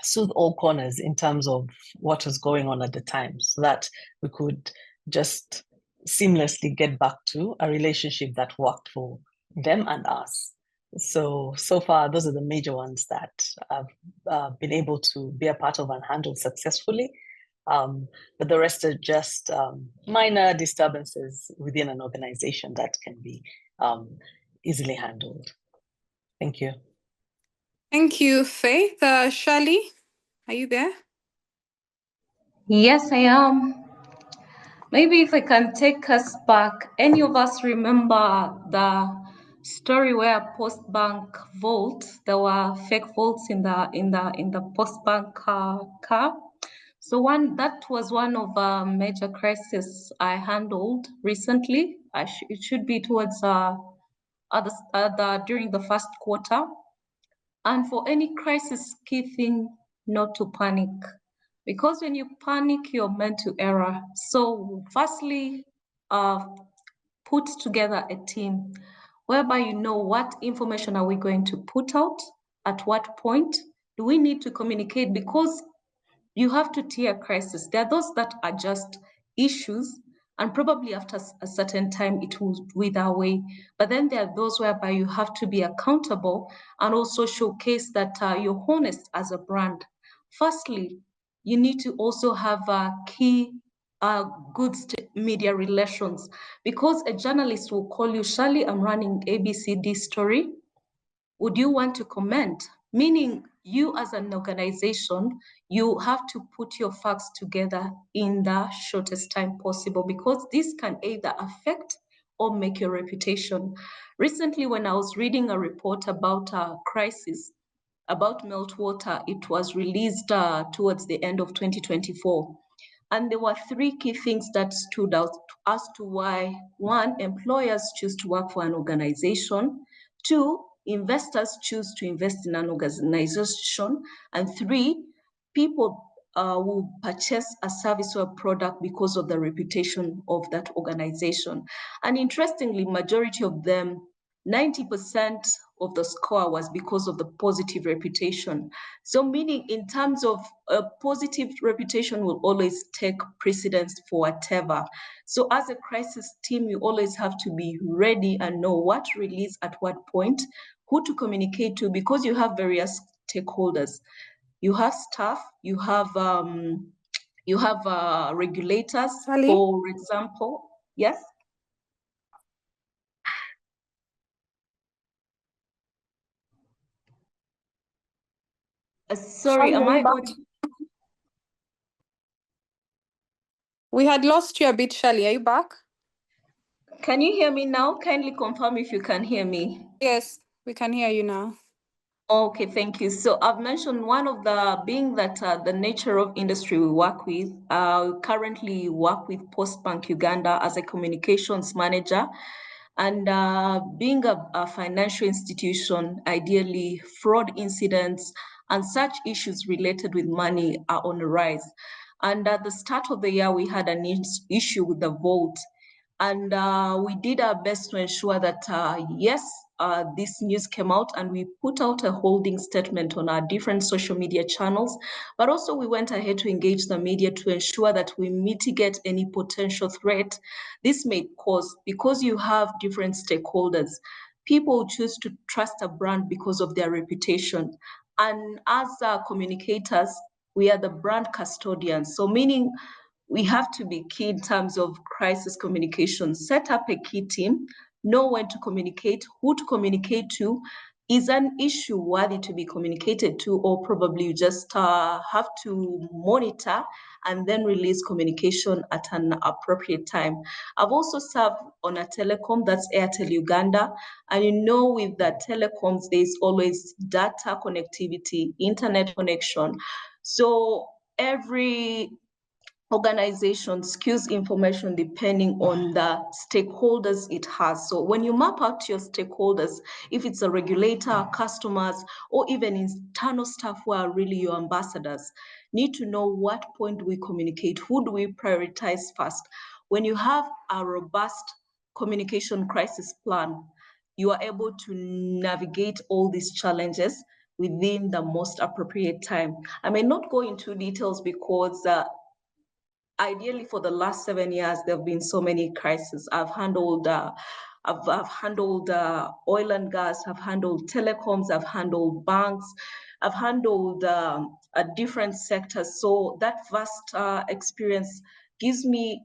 soothe all corners in terms of what was going on at the time, so that we could just seamlessly get back to a relationship that worked for them and us. So far, those are the major ones that I've been able to be a part of and handle successfully. But the rest are just minor disturbances within an organization that can be easily handled. Thank you. Thank you, Faith. Shirley, are you there? Yes, I am. Maybe if I can take us back, any of us remember the story where Postbank vault, there were fake vaults in the Postbank car. So that was one of major crises I handled recently. It should be towards during the first quarter. And for any crisis, key thing not to panic, because when you panic, you're meant to error. So firstly, put together a team whereby you know what information are we going to put out, at what point do we need to communicate, because you have to tier crisis. There are those that are just issues, and probably after a certain time it will wither away. But then there are those whereby you have to be accountable and also showcase that you're honest as a brand. Firstly, you need to also have key good media relations, because a journalist will call you, Shirley, I'm running ABCD story. Would you want to comment? Meaning you as an organization, you have to put your facts together in the shortest time possible, because this can either affect or make your reputation. Recently, when I was reading a report about a crisis about meltwater, it was released towards the end of 2024. And there were three key things that stood out as to why: one, employers choose to work for an organization; two, investors choose to invest in an organization. And 3, people will purchase a service or a product because of the reputation of that organization. And interestingly, majority of them, 90% of the score was because of the positive reputation. So meaning in terms of a positive reputation will always take precedence for whatever. So as a crisis team, you always have to be ready and know what to release at what point, who to communicate to, because you have various stakeholders. You have staff, you have regulators, for example. Yes? Sorry, am I audible? We had lost you a bit, Shirley. Are you back? Can you hear me now? Kindly confirm if you can hear me. Yes, we can hear you now. Okay, thank you. So I've mentioned one of the, being that the nature of industry we work with, currently work with Postbank Uganda as a communications manager. And being a financial institution, ideally fraud incidents and such issues related with money are on the rise. And at the start of the year, we had an issue with the vault. And we did our best to ensure that, yes, this news came out and we put out a holding statement on our different social media channels, but also we went ahead to engage the media to ensure that we mitigate any potential threat this may cause, because you have different stakeholders. People choose to trust a brand because of their reputation. And as communicators, we are the brand custodians. So meaning we have to be key in terms of crisis communication, set up a key team, know when to communicate, who to communicate to. Is an issue worthy to be communicated to, or probably you just have to monitor and then release communication at an appropriate time. I've also served on a telecom, that's Airtel Uganda. And you know, with the telecoms, there's always data connectivity, internet connection. So every organization skews information depending on the stakeholders it has. So when you map out your stakeholders, if it's a regulator, customers, or even internal staff who are really your ambassadors, need to know what point we communicate, who do we prioritize first. When you have a robust communication crisis plan, you are able to navigate all these challenges within the most appropriate time. I may not go into details because ideally, for the last 7 years, there have been so many crises. I've handled oil and gas, I've handled telecoms, I've handled banks, I've handled different sectors. So that vast experience gives me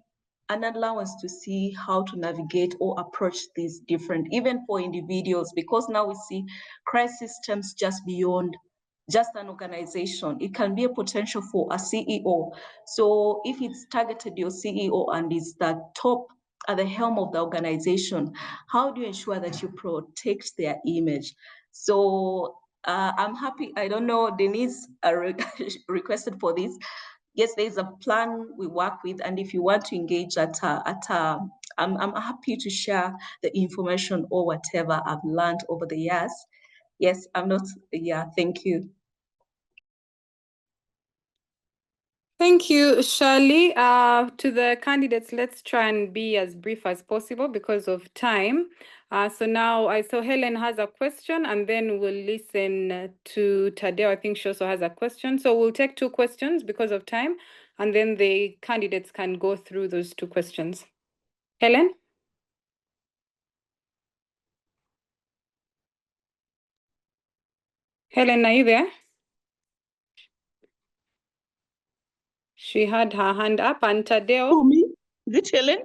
an allowance to see how to navigate or approach these different, even for individuals, because now we see crisis stems just beyond just an organization. It can be a potential for a CEO. So if it's targeted your CEO and is the top at the helm of the organization, how do you ensure that you protect their image? So I'm happy, I don't know, Denise requested for this. Yes, there's a plan we work with, and if you want to engage I'm happy to share the information or whatever I've learned over the years. Yes, I'm not, yeah, thank you. Thank you, Shirley. To the candidates, let's try and be as brief as possible because of time. So now I saw Helen has a question, and then we'll listen to Tadeo. I think she also has a question. So we'll take 2 questions because of time, and then the candidates can go through those 2 questions. Helen? Helen, are you there? She had her hand up. And Tadeo? Oh, me? Is it Helen?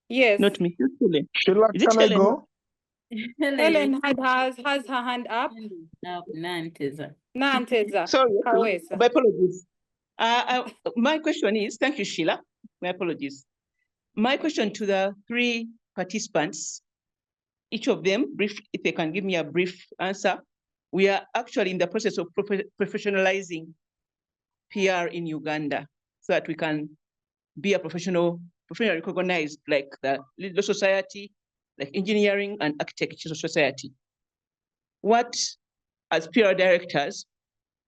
Yes. Not me, it's Helen. Sheila, Is it can I Helen? go? Helen has her hand up. Nanteza. Sorry, Kawesa. my apologies. My question is, thank you, Sheila. My apologies. My question to the 3 participants, each of them, brief, if they can give me a brief answer. We are actually in the process of professionalizing PR in Uganda so that we can be a professionally recognized, like the legal society, like engineering and architecture society. What, as PRAU directors,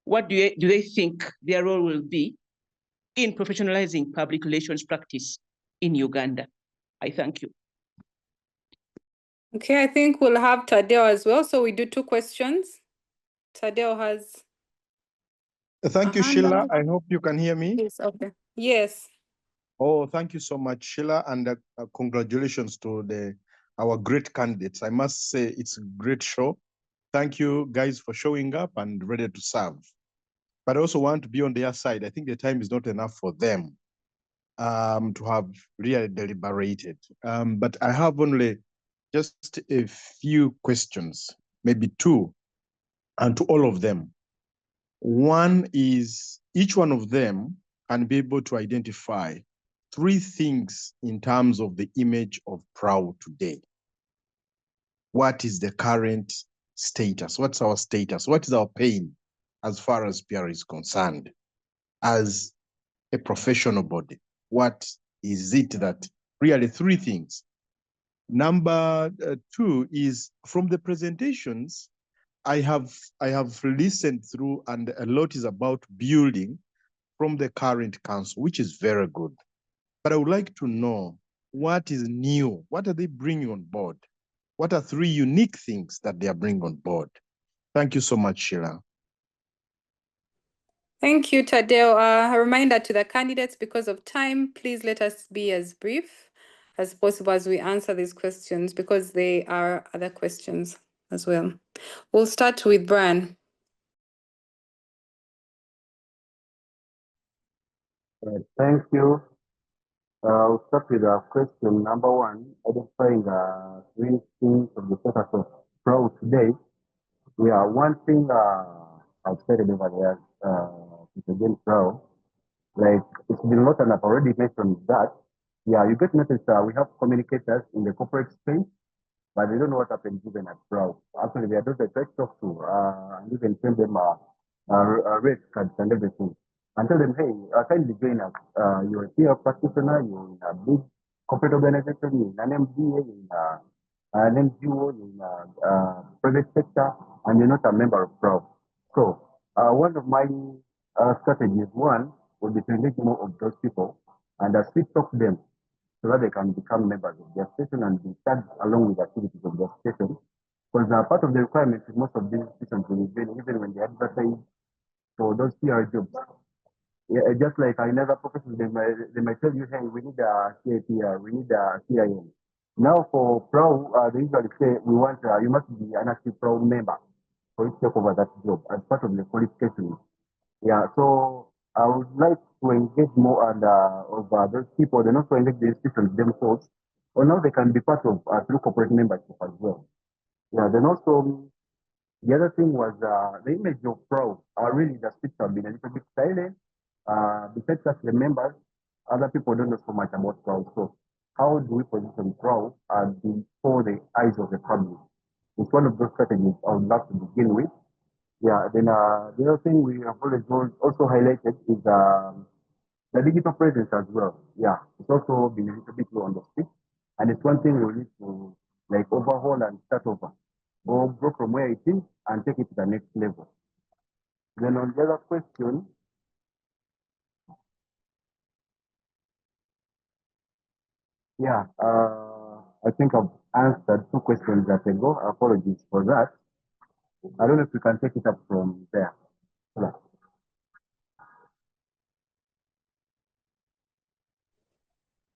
what do they think their role will be in professionalizing public relations practice in Uganda? I thank you. Okay, I think we'll have Tadeo as well. So we do 2 questions. Tadeo has. Thank you, Sheila. I hope you can hear me. Yes, okay. Yes. Oh, thank you so much, Sheila, and congratulations to our great candidates. I must say it's a great show. Thank you guys for showing up and ready to serve. But I also want to be on their side. I think the time is not enough for them to have really deliberated. But I have only just a few questions, maybe 2, and to all of them. One is each one of them can be able to identify 3 things in terms of the image of PRAU today. What is the current status? What's our status? What is our pain as far as PR is concerned? As a professional body, what is it that really 3 things? Number 2 is from the presentations, I have listened through, and a lot is about building from the current council, which is very good. But I would like to know what is new. What are they bringing on board? What are 3 unique things that they are bringing on board? Thank you so much, Sheila. Thank you, Tadeo. A reminder to the candidates, because of time, please let us be as brief as possible as we answer these questions, because there are other questions as well. We'll start with Brian. Thank you. I'll start with question number 1, identifying 3 things of the status of PRAU today. Yeah, one thing I've said over there, again, PRAU, like it's been not enough already mentioned that. Yeah, you get notice we have communicators in the corporate space, but they don't know what happens even at PRAU. Actually, they are those that I talk to, and even send them rate cards and everything, and tell them, hey, kindly join us. You're a peer practitioner, you're in a big corporate organization, you're in an MBA, you're in an NGO, you're in a private sector, and you're not a member of PRAU. So one of my strategies, one, would be to engage more of those people and speak to them so that they can become members of their station and be tagged along with activities of their station. Because part of the requirements in most of these institutions, even when they advertise for those PR jobs, yeah, just like another profession, they might tell you, hey, we need a CAPR, we need a CIM. Now for PRAU, they usually say, we want, you must be an active PRAU member for you to take over that job as part of the qualifications. Yeah, so I would like to engage more and of those people, then also engage the institutions themselves, or now they can be part of through corporate membership as well. Yeah, then also the other thing was the image of PRAU. Really, the speech have been a little bit silent. Besides us, the members, other people don't know so much about PRAU. So how do we position PRAU before the eyes of the public? It's one of those strategies I would love to begin with. Yeah, then the other thing we have also highlighted is the digital presence as well. Yeah, it's also been a little bit low on the street, and it's one thing we need to like overhaul and start over, or go from where it is and take it to the next level. Then on the other question, yeah, I think I've answered 2 questions that ago. Apologies for that. I don't know if we can take it up from there. Yeah.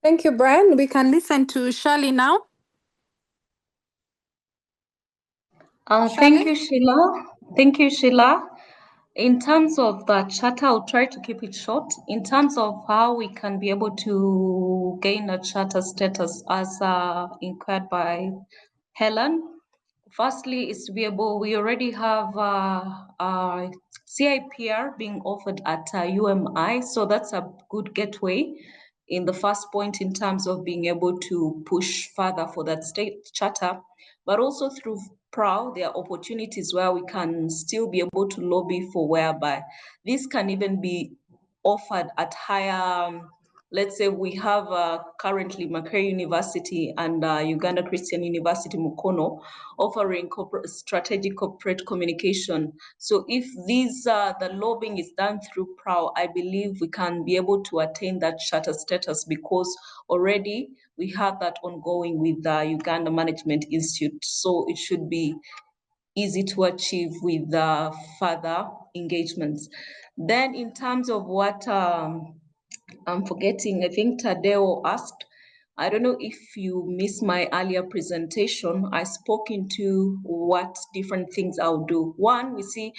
Thank you, Brian. We can listen to Shirley now. Thank you, Sheila. Thank you, Sheila. In terms of the charter, I'll try to keep it short. In terms of how we can be able to gain a charter status as inquired by Helen, firstly, is to be able, we already have CIPR being offered at UMI, so that's a good gateway in the first point in terms of being able to push further for that state charter, but also through PRAU, there are opportunities where we can still be able to lobby for whereby this can even be offered at higher let's say we have currently Makerere University and Uganda Christian University Mukono offering strategic corporate communication. So if the lobbying is done through PRAU, I believe we can be able to attain that charter status, because already we have that ongoing with the Uganda Management Institute. So it should be easy to achieve with further engagements. Then in terms of what I'm forgetting, I think Tadeo asked, I don't know if you missed my earlier presentation. I spoke into what different things I'll do. One, we see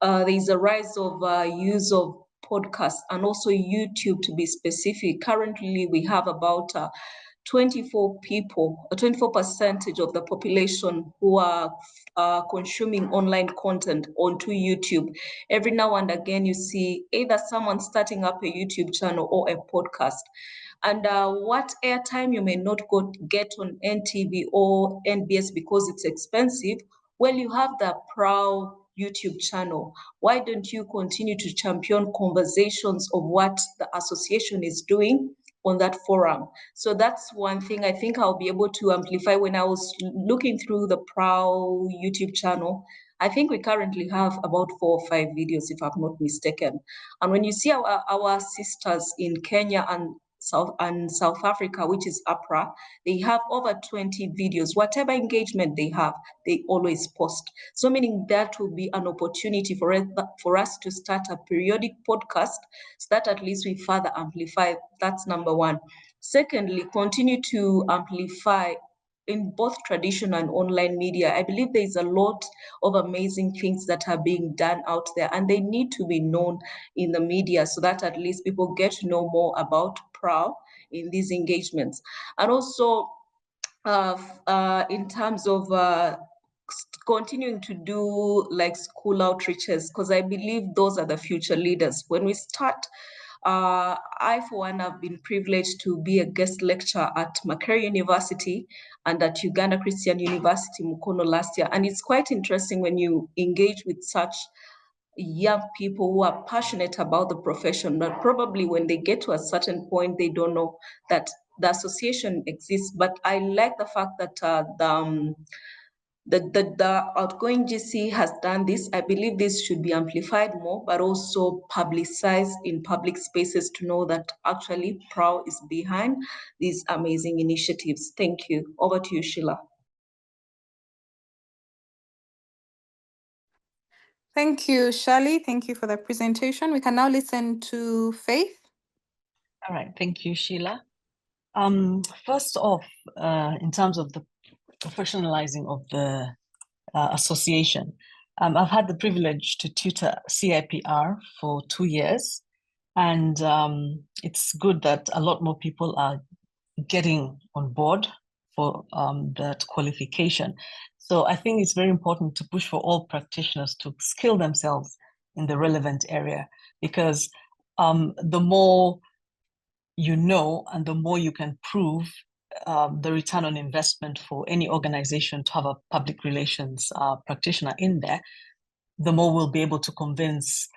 there is a rise of use of podcasts and also YouTube, to be specific. Currently, we have about 24% of the population who are consuming online content onto YouTube. Every now and again, you see either someone starting up a YouTube channel or a podcast. And what airtime you may not get on NTV or NBS because it's expensive, well, you have the PRAU YouTube channel. Why don't you continue to champion conversations of what the association is doing on that forum? So that's one thing I think I'll be able to amplify. When I was looking through the PRAU YouTube channel, I think we currently have about 4 or 5 videos, if I'm not mistaken. And when you see our sisters in Kenya and South Africa, which is APRA, they have over 20 videos. Whatever engagement they have, they always post. So meaning that will be an opportunity for us to start a periodic podcast so that at least we further amplify. That's number one. Secondly, continue to amplify in both traditional and online media. I believe there is a lot of amazing things that are being done out there, and they need to be known in the media so that at least people get to know more about PRAU in these engagements. And also in terms of continuing to do like school outreaches, because I believe those are the future leaders. When we start, I, for one, have been privileged to be a guest lecturer at Makerere University and at Uganda Christian University Mukono last year. And it's quite interesting when you engage with such young people who are passionate about the profession, but probably when they get to a certain point, they don't know that the association exists. But I like the fact that the outgoing GC has done this. I believe this should be amplified more, but also publicized in public spaces to know that actually PRAU is behind these amazing initiatives. Thank you. Over to you, Sheila. Thank you, Shirley. Thank you for the presentation. We can now listen to Faith. All right, thank you, Sheila. First off, in terms of the professionalizing of the association, I've had the privilege to tutor CIPR for 2 years, and it's good that a lot more people are getting on board for that qualification. So I think it's very important to push for all practitioners to skill themselves in the relevant area, because the more you know and the more you can prove the return on investment for any organization to have a public relations practitioner in there, the more we'll be able to convince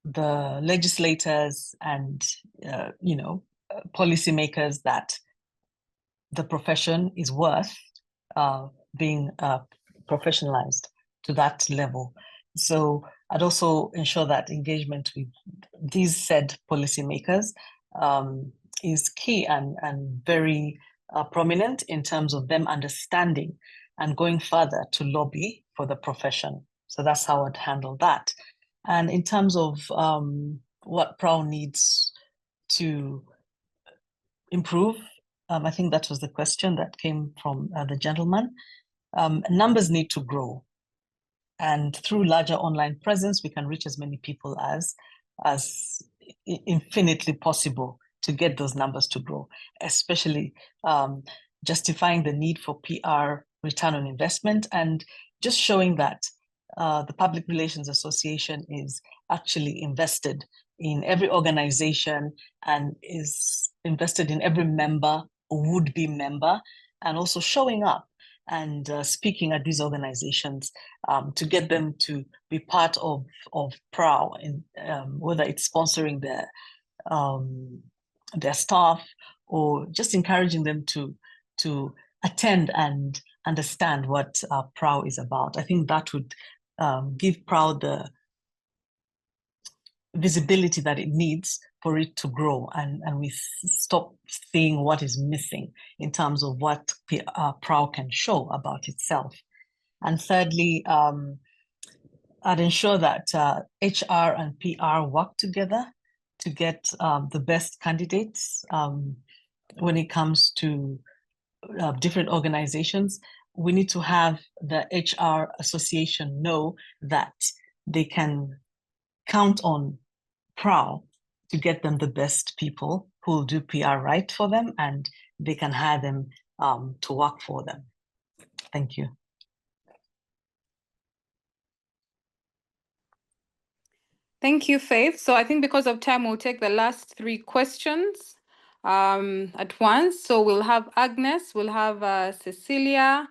the legislators and policymakers that the profession is worth being professionalized to that level. So I'd also ensure that engagement with these said policymakers is key and very prominent in terms of them understanding and going further to lobby for the profession. So that's how I'd handle that. And in terms of what PRAU needs to improve, I think that was the question that came from the gentleman. Numbers need to grow. And through larger online presence, we can reach as many people as infinitely possible to get those numbers to grow, especially justifying the need for PR return on investment and just showing that the Public Relations Association is actually invested in every organization and is invested in every member or would-be member, and also showing up and speaking at these organizations to get them to be part of PRAU, in, whether it's sponsoring their staff or just encouraging them to attend and understand what PRAU is about. I think that would give PRAU the visibility that it needs for it to grow, and we stop seeing what is missing in terms of what PRAU can show about itself. And thirdly, I'd ensure that HR and PR work together to get the best candidates when it comes to different organizations. We need to have the HR association know that they can count on PRAU to get them the best people who will do PR right for them, and they can hire them to work for them. Thank you. Thank you, Faith. So I think because of time, we'll take the last 3 questions at once. So we'll have Agnes, we'll have Cecilia,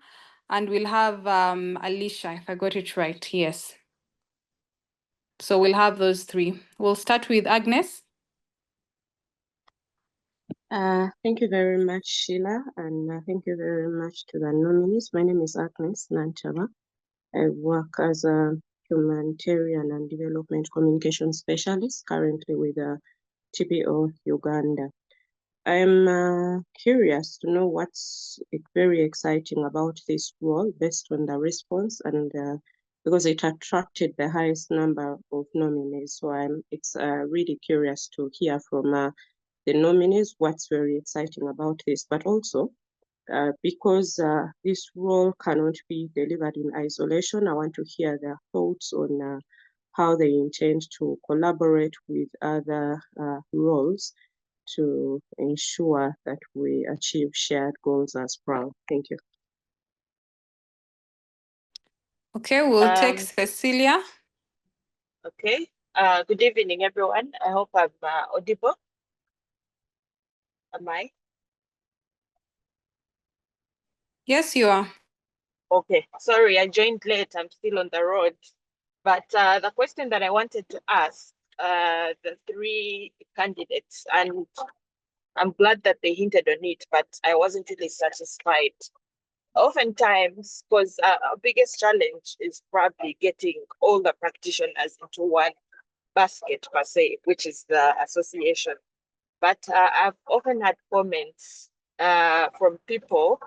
and we'll have Alicia, if I got it right. Yes. So we'll have those 3. We'll start with Agnes. Thank you very much, Sheila, and thank you very much to the nominees. My name is Agnes Nanchaba. I work as a humanitarian and development communication specialist currently with TPO Uganda. I'm curious to know what's very exciting about this role based on the response, and because it attracted the highest number of nominees. So it's really curious to hear from the nominees what's very exciting about this, but also because this role cannot be delivered in isolation, I want to hear their thoughts on how they intend to collaborate with other roles to ensure that we achieve shared goals as PRAU. Thank you. Okay, we'll take Cecilia. Okay. Good evening, everyone. I hope I'm audible. Am I? Yes, you are. Okay. Sorry, I joined late. I'm still on the road. But the question that I wanted to ask the 3 candidates, and I'm glad that they hinted on it, but I wasn't really satisfied. Oftentimes, because our biggest challenge is probably getting all the practitioners into one basket per se, which is the association. But I've often had comments from people,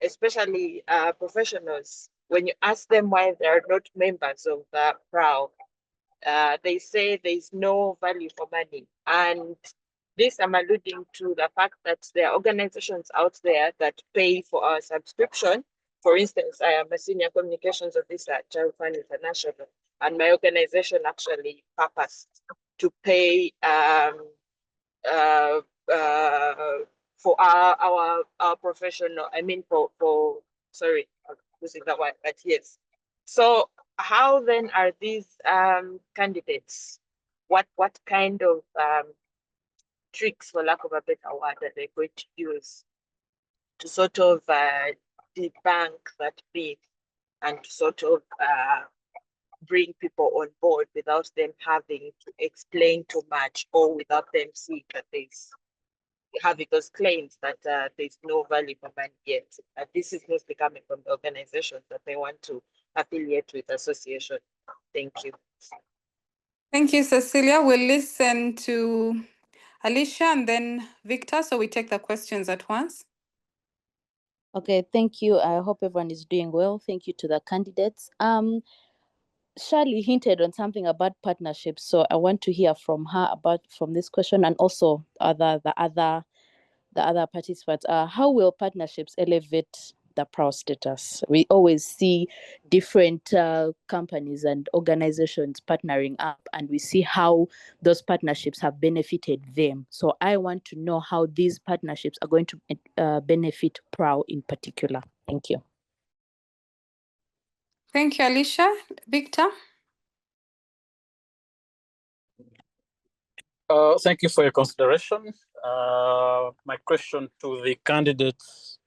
especially professionals, when you ask them why they're not members of the PRAU, they say there's no value for money. And this I'm alluding to the fact that there are organizations out there that pay for our subscription. For instance, I am a senior communications officer at Child Fund International, and my organization actually purposed to pay for our professional, I mean sorry, I'm losing that one, but yes. So how then are these candidates, what kind of tricks, for lack of a better word, are they going to use to sort of debunk that myth and to sort of bring people on board without them having to explain too much, or without them seeing that having those claims that there's no value for money yet. This is mostly coming from the organizations that they want to affiliate with association. Thank you. Thank you, Cecilia. We'll listen to Alicia and then Victor, so we take the questions at once. Okay, thank you. I hope everyone is doing well. Thank you to the candidates. Shirley hinted on something about partnerships, so I want to hear from her from this question, and also the other participants. How will partnerships elevate the PRAU status? We always see different companies and organizations partnering up, and we see how those partnerships have benefited them. So I want to know how these partnerships are going to benefit PRAU in particular. Thank you. Thank you, Alicia. Victor? Thank you for your consideration. My question to the candidates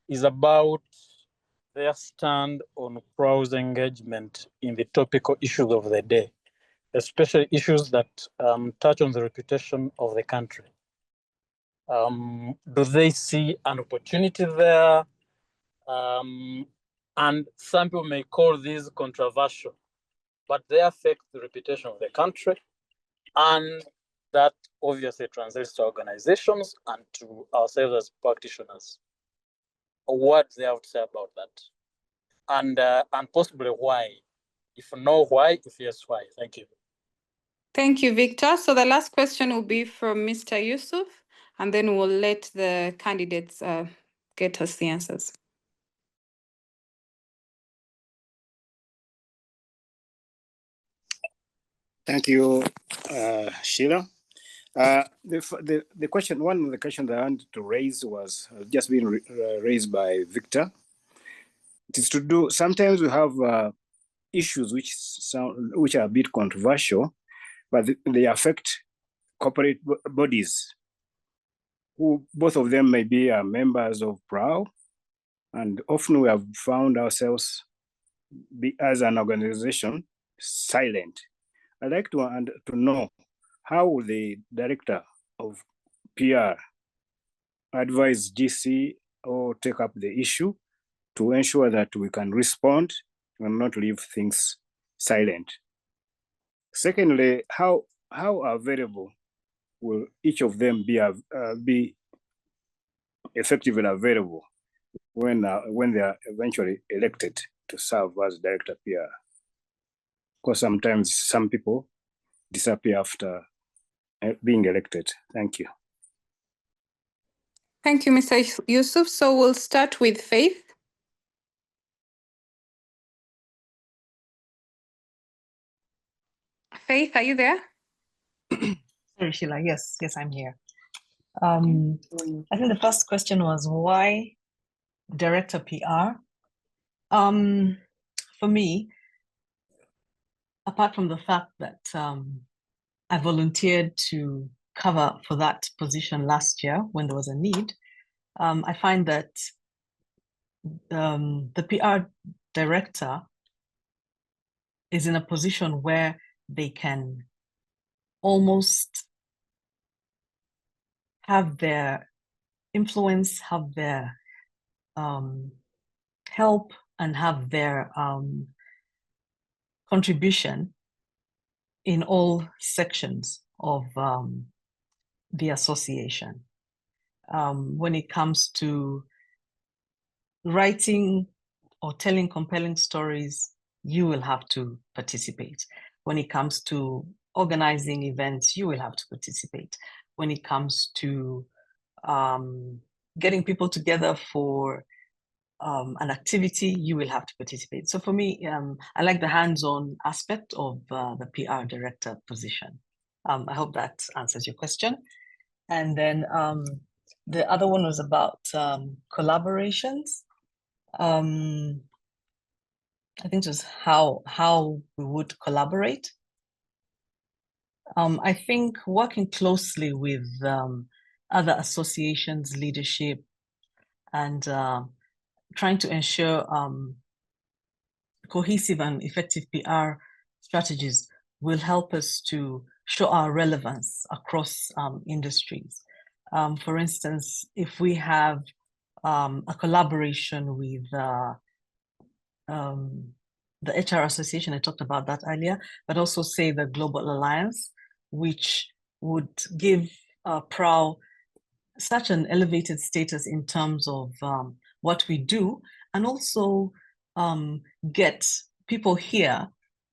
is about their stand on PRAU's engagement in the topical issues of the day, especially issues that touch on the reputation of the country. Do they see an opportunity there? And some people may call these controversial, but they affect the reputation of the country, and that obviously translates to organizations and to ourselves as practitioners. What they have to say about that, and possibly why. If no, why? If yes, why? Thank you. Thank you, Victor. So the last question will be from Mr. Yusuf, and then we'll let the candidates get us the answers. Thank you, Sheila. The question, one of the questions that I wanted to raise was just being raised by Victor. It is to do, sometimes we have issues which are a bit controversial, but they affect corporate bodies, who both of them may be members of PRAU, and often we have found ourselves as an organization silent. I'd like to know how the director of PR advise GC or take up the issue to ensure that we can respond and not leave things silent. Secondly, how available will each of them be effectively available when they are eventually elected to serve as director PR? Because sometimes some people disappear after being elected. Thank you. Thank you, Mr. Yusuf. So we'll start with Faith. Faith, are you there? Sorry, Sheila. Yes, I'm here. I think the first question was why director PR? For me, apart from the fact that I volunteered to cover for that position last year when there was a need, I find that the PR director is in a position where they can almost have their influence, have their help, and have their contribution in all sections of the association. When it comes to writing or telling compelling stories, you will have to participate. When it comes to organizing events, you will have to participate. When it comes to getting people together for an activity, you will have to participate. So for me, I like the hands-on aspect of the PR director position. I hope that answers your question. And then the other one was about collaborations. I think it was how we would collaborate. I think working closely with other associations, leadership, and trying to ensure cohesive and effective PR strategies will help us to show our relevance across industries. For instance, if we have a collaboration with the HR Association, I talked about that earlier, but also say the Global Alliance, which would give PRAU such an elevated status in terms of what we do, and also get people here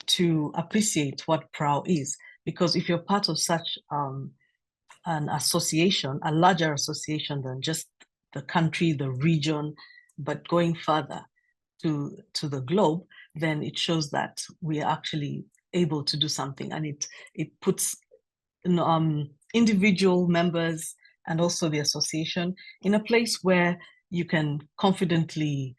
to appreciate what PRAU is. Because if you're part of such an association, a larger association than just the country, the region, but going further to the globe, then it shows that we are actually able to do something, and it puts individual members and also the association in a place where you can confidently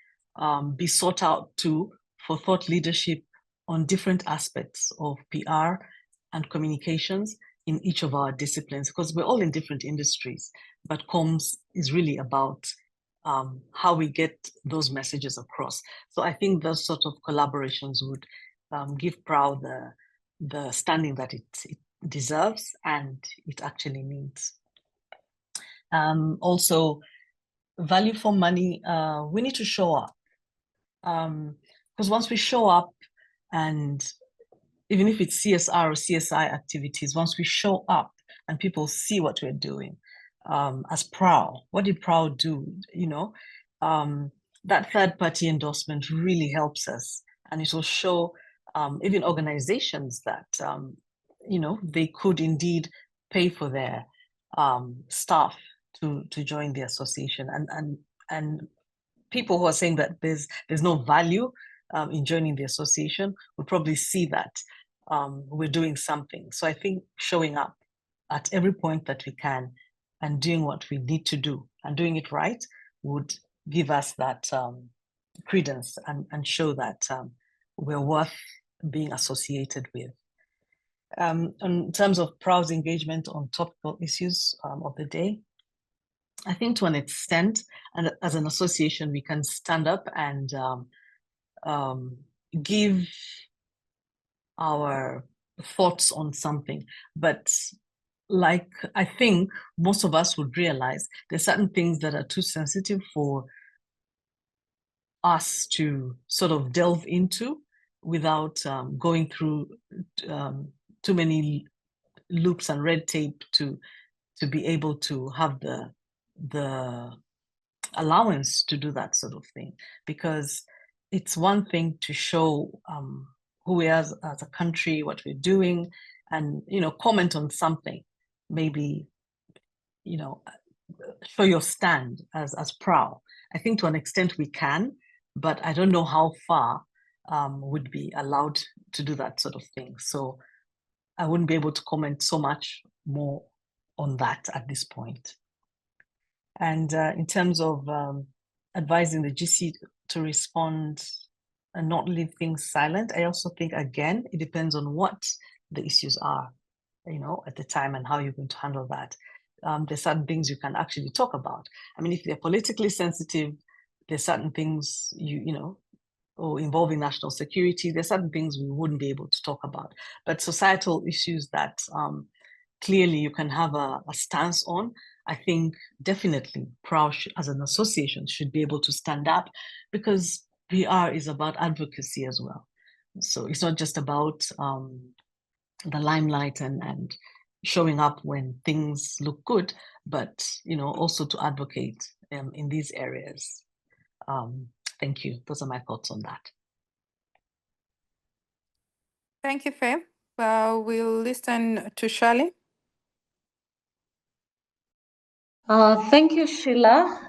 be sought out to for thought leadership on different aspects of PR and communications in each of our disciplines, because we're all in different industries, but comms is really about how we get those messages across. So I think those sort of collaborations would give PRAU the standing that it deserves and it actually needs. Also, value for money, we need to show up. Because once we show up, and even if it's CSR or CSI activities, once we show up and people see what we're doing, as PRAU, what did PRAU do? You know, that third-party endorsement really helps us, and it will show even organizations that you know, they could indeed pay for their staff to join the association, and people who are saying that there's no value in joining the association would probably see that we're doing something. So I think showing up at every point that we can and doing what we need to do and doing it right would give us that credence and show that we're worth being associated with. In terms of PRAU's engagement on topical issues of the day, I think to an extent, and as an association, we can stand up and give our thoughts on something. But like I think most of us would realize, there's certain things that are too sensitive for us to sort of delve into without going through too many loops and red tape to be able to have the allowance to do that sort of thing. Because it's one thing to show who we are as a country, what we're doing, and, you know, comment on something, maybe, you know, show your stand as PRAU. I think to an extent we can, but I don't know how far would be allowed to do that sort of thing. So I wouldn't be able to comment so much more on that at this point. And in terms of advising the GC to respond and not leave things silent, I also think, again, it depends on what the issues are, you know, at the time and how you're going to handle that. There's certain things you can actually talk about. I mean, if they're politically sensitive, there's certain things you know, or involving national security, there's certain things we wouldn't be able to talk about. But societal issues that clearly you can have a stance on, I think definitely PRAU as an association should be able to stand up, because PR is about advocacy as well. So it's not just about the limelight and showing up when things look good, but, you know, also to advocate in these areas. Thank you. Those are my thoughts on that. Thank you, Faye. We'll listen to Shirley. Thank you, Sheila.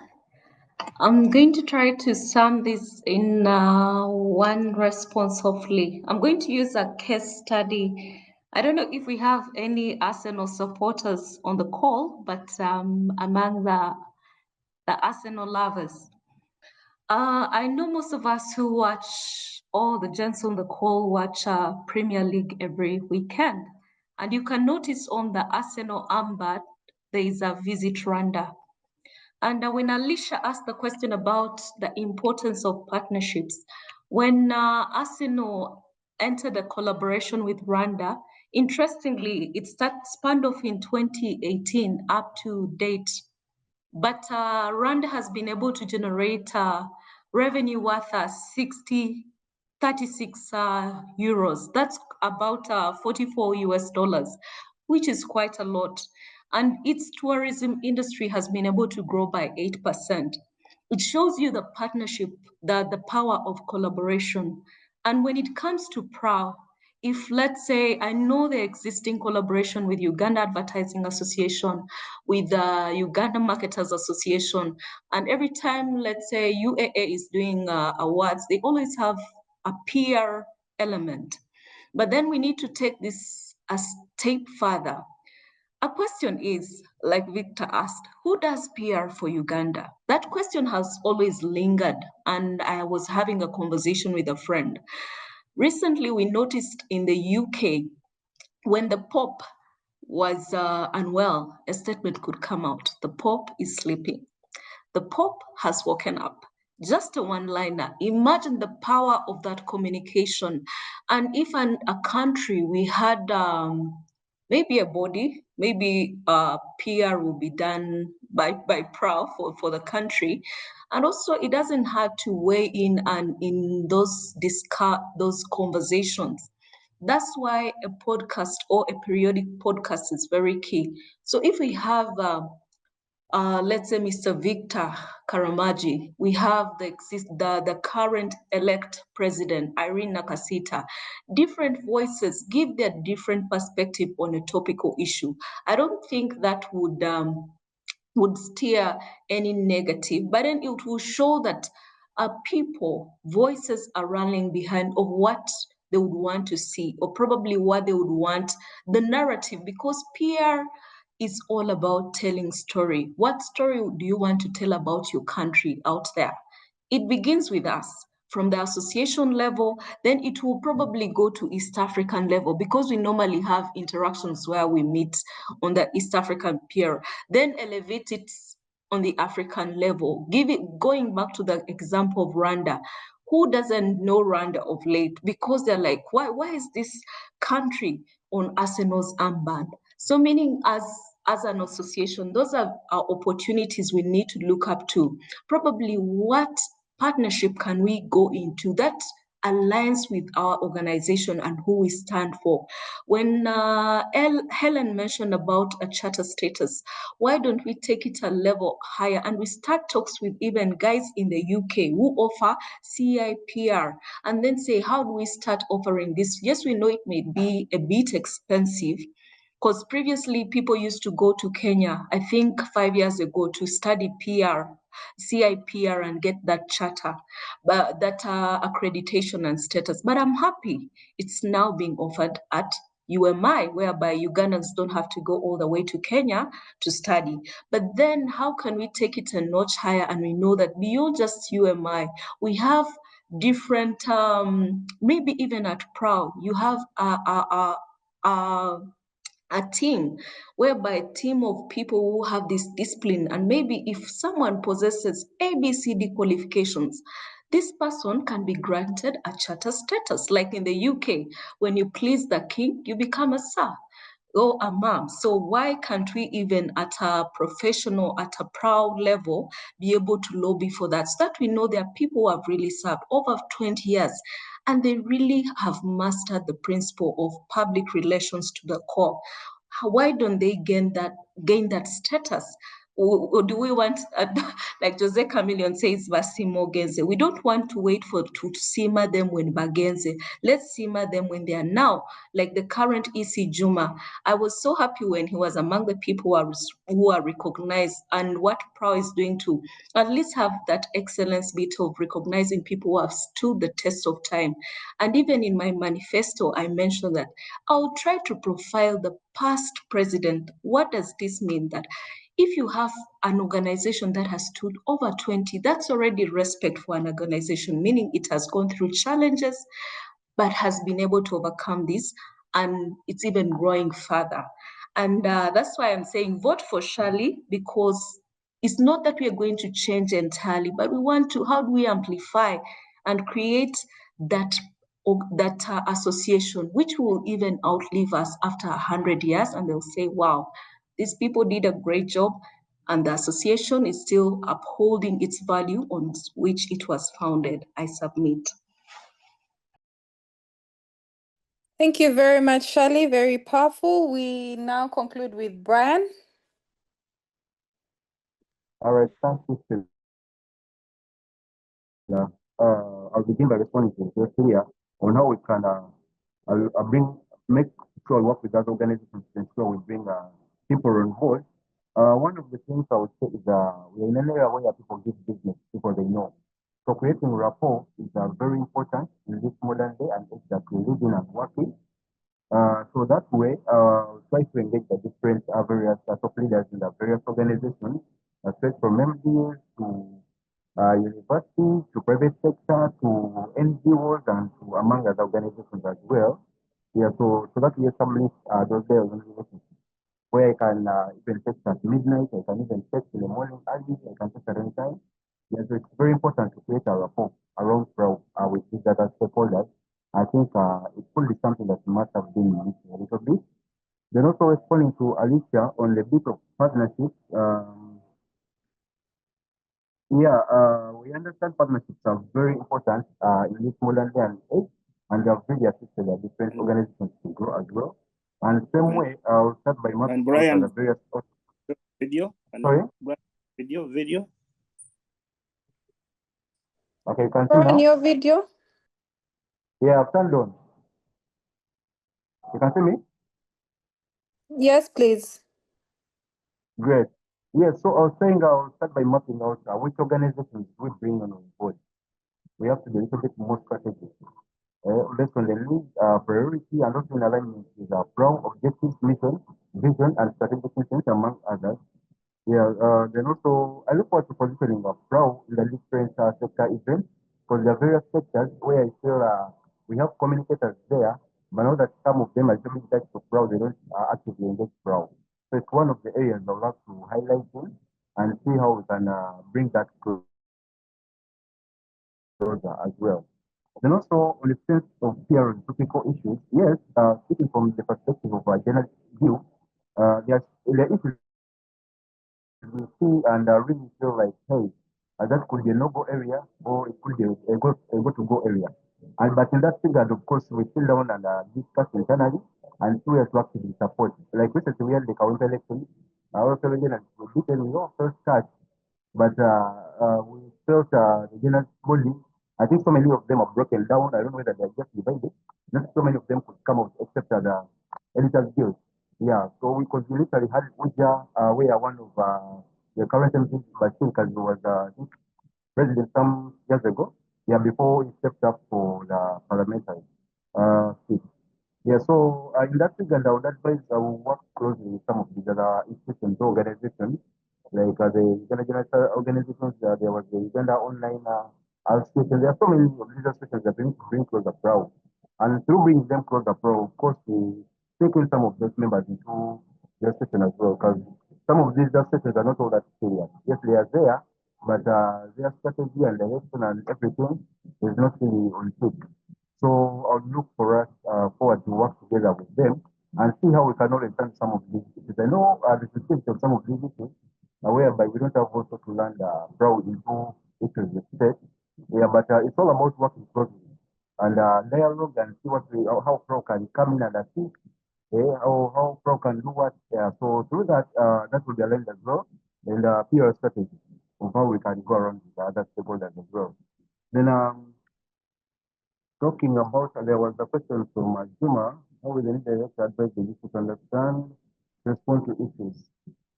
I'm going to try to sum this in one response, hopefully. I'm going to use a case study. I don't know if we have any Arsenal supporters on the call, but among the Arsenal lovers, I know most of us who watch, all the gents on the call watch Premier League every weekend. And you can notice on the Arsenal armband, there is a Visit Rwanda. And when Alicia asked the question about the importance of partnerships, when Arsenal entered a collaboration with Rwanda, interestingly, it spanned off in 2018 up to date. But Rwanda has been able to generate revenue worth 36 euros. That's about 44 US dollars, which is quite a lot. And its tourism industry has been able to grow by 8%. It shows you the partnership, the power of collaboration. And when it comes to PRAU, if let's say, I know the existing collaboration with Uganda Advertising Association, with the Uganda Marketers Association, and every time, let's say, UAA is doing awards, they always have a PR element. But then we need to take this a step further. A question is, like Victor asked, who does PR for Uganda? That question has always lingered, and I was having a conversation with a friend. Recently, we noticed in the UK, when the Pope was unwell, a statement could come out. The Pope is sleeping. The Pope has woken up. Just a one-liner. Imagine the power of that communication. And if a country, we had maybe a body, maybe PR will be done by PRAU for the country. And also it doesn't have to weigh in and in those conversations. That's why a podcast or a periodic podcast is very key. So if we have let's say Mr. Victor Karamaji, we have the current elect president, Irene Nakasita. Different voices give their different perspective on a topical issue. I don't think that would steer any negative, but then it will show that people, voices are rallying behind of what they would want to see, or probably what they would want, the narrative, because PR is all about telling story. What story do you want to tell about your country out there? It begins with us from the association level, then it will probably go to East African level because we normally have interactions where we meet on the East African peer, then elevate it on the African level. Going back to the example of Rwanda, who doesn't know Rwanda of late? Because they're like, why is this country on Arsenal's armband? So meaning as an association, those are our opportunities we need to look up to. Probably what partnership can we go into that aligns with our organization and who we stand for? When Helen mentioned about a charter status, why don't we take it a level higher and we start talks with even guys in the UK who offer CIPR and then say, how do we start offering this? Yes, we know it may be a bit expensive, because previously people used to go to Kenya, I think 5 years ago, to study PR, CIPR, and get that charter, but that accreditation and status. But I'm happy it's now being offered at UMI, whereby Ugandans don't have to go all the way to Kenya to study. But then how can we take it a notch higher? And we know that beyond just UMI, we have different, maybe even at PRAU, you have a team, whereby a team of people who have this discipline, and maybe if someone possesses ABCD qualifications, this person can be granted a charter status. Like in the UK, when you please the king, you become a sir or a mom. So why can't we even at a professional, at a PRAU level, be able to lobby for that? So that we know there are people who have really served over 20 years and they really have mastered the principle of public relations to the core. Why don't they gain that status? Or do we want, like Jose Chameleon says, Basimo Genze, we don't want to wait to simmer them when Bagenze. Let's simmer them when they are now, like the current EC Juma. I was so happy when he was among the people who are recognized, and what PRAU is doing to at least have that excellence bit of recognizing people who have stood the test of time. And even in my manifesto, I mentioned that I'll try to profile the past president. What does this mean? That if you have an organization that has stood over 20, that's already respect for an organization, meaning it has gone through challenges, but has been able to overcome this, and it's even growing further. And that's why I'm saying vote for Shirley, because it's not that we are going to change entirely, but we want to, how do we amplify and create that association, which will even outlive us after 100 years, and they'll say, wow, these people did a great job, and the association is still upholding its value on which it was founded. I submit. Thank you very much, Shirley. Very powerful. We now conclude with Brian. All right, thank you, Sheila. I'll begin by responding to Sheila on how we can make sure work with other organizations to ensure we bring people on board. One of the things I would say is we're in an area where people give business, people they know. So creating rapport is very important in this modern day and age that we live in and work in. So that way, try to engage the different various top leaders in the various organizations, straight from MDs to universities, to private sector, to NGOs, and to among other organizations as well. Yeah, so that we establish those there relationships. where I can even text at midnight, I can even text in the morning early, I can text at any time. Yeah, so it's very important to create a rapport around PRAU with these other stakeholders. I think it could be something that must have been missed a little bit. Then also responding to Alicia on the bit of partnerships. We understand partnerships are very important in this modern day and age, and they have really assisted different organizations to grow as well. And same way, I'll start by mapping Brian, the various video. Sorry? Video. Okay, you can see Brian, now. your video. Yeah, I've turned on. You can see me? Yes, please. Great. Yes, so I was saying I'll start by mapping out which organizations we bring on board. We have to be a little bit more strategic based on the need, priority, and also in alignment with our PRAU objectives, mission, vision, and strategic missions, among others. Yeah, then also I look forward to positioning of PRAU in the different sector events because there are various sectors where I feel we have communicators there, but now that some of them are coming back to PRAU, they don't actively engage PRAU. So it's one of the areas I would love to highlight in and see how we can bring that closer as well. Then also on the sense of PR and topical issues, yes, speaking from the perspective of a general view, there are issues we see and really feel like, hey, that could be a no-go area or it could be a go-to-go area. And but in that regard, of course, we sit down and discuss internally and see where to actively support. Like recently, we had the counter election. Also, we beaten we all first start, but we felt the general body. I think so many of them are broken down. I don't know whether they're just divided. Not so many of them could come out except the editors guild. Yeah, so we could literally had Uja, we are one of the current MPs, but I think as was president some years ago. Yeah, before he stepped up for the parliamentary seat. Yeah, so in that regard, I would advise I will work closely with some of these other institutions, organizations, like the Uganda organizations. There was the Uganda Online Association. There are so many of these associations that bring closer PRAU. And through bringing them closer PRAU, of course, we take in some of those members into the association as well, because some of these associations are not all that serious. Yes, they are there, but their strategy and direction and everything is not really on track. So I'll look for us forward to work together with them and see how we can all understand some of these issues. I know the specifics of some of these issues, whereby we don't have also to land PRAU into issues with state. Yeah, but it's all about working closely and dialogue and see how PRAU can come in and assist. How PRAU can do what. So through that, that will be aligned as well, and PR strategy of how we can go around with the other stakeholders as well. Then talking about, there was a question from Juma, how will the leader advise the youth to understand, respond to issues?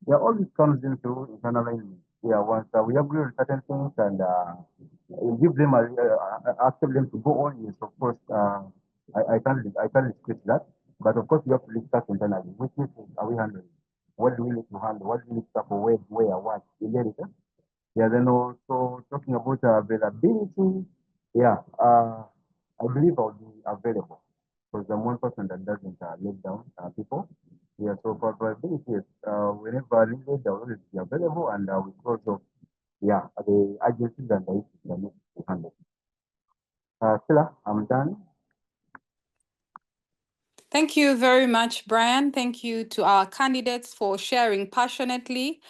Yeah, all this comes into internal alignment. Yeah, once we agree on certain things and give them, ask them to go on, yes, of course, I can't restrict that. But of course, we have to discuss internally. Which issues are we handling? What do we need to handle? What do we need to tackle? Where, what? You get it? Yeah, then also talking about availability. Yeah, I believe I'll be available because I'm one person that doesn't let down people. Yeah, so for availability, whenever needed, I'll always be available and we close off, yeah, the agencies and the issues that need to handle. Sheila, I'm done. Thank you very much, Brian. Thank you to our candidates for sharing passionately.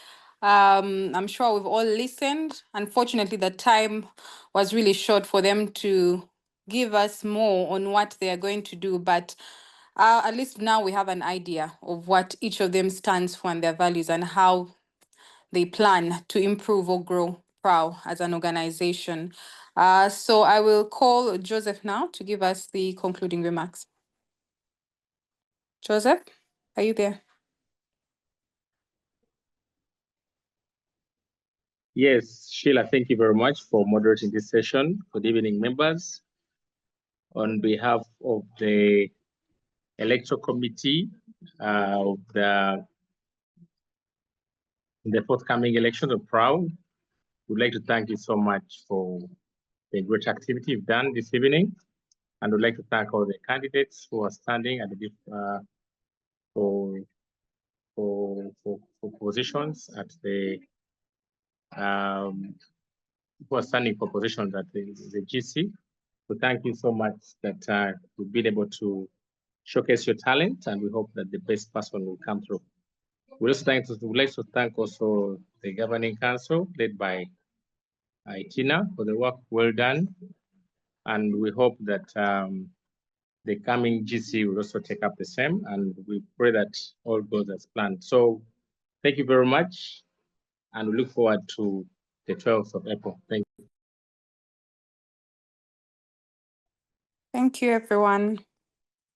I'm sure we've all listened. Unfortunately, the time was really short for them to give us more on what they are going to do, but at least now we have an idea of what each of them stands for and their values and how they plan to improve or grow PRAU as an organization. So I will call Joseph now to give us the concluding remarks. Joseph, are you there? Yes, Sheila, thank you very much for moderating this session. Good evening, members. On behalf of the Electoral Committee of the forthcoming election of PRAU, we'd like to thank you so much for the great activity you've done this evening. And we'd like to thank all the candidates who are standing at the for positions at the who are standing for positions at the GC. So thank you so much that you've been able to showcase your talent, and we hope that the best person will come through. We'd like to thank also the Governing Council led by Tina for the work well done. And we hope that the coming GC will also take up the same, and we pray that all goes as planned. So thank you very much, and we look forward to the 12th of April. Thank you. Thank you, everyone.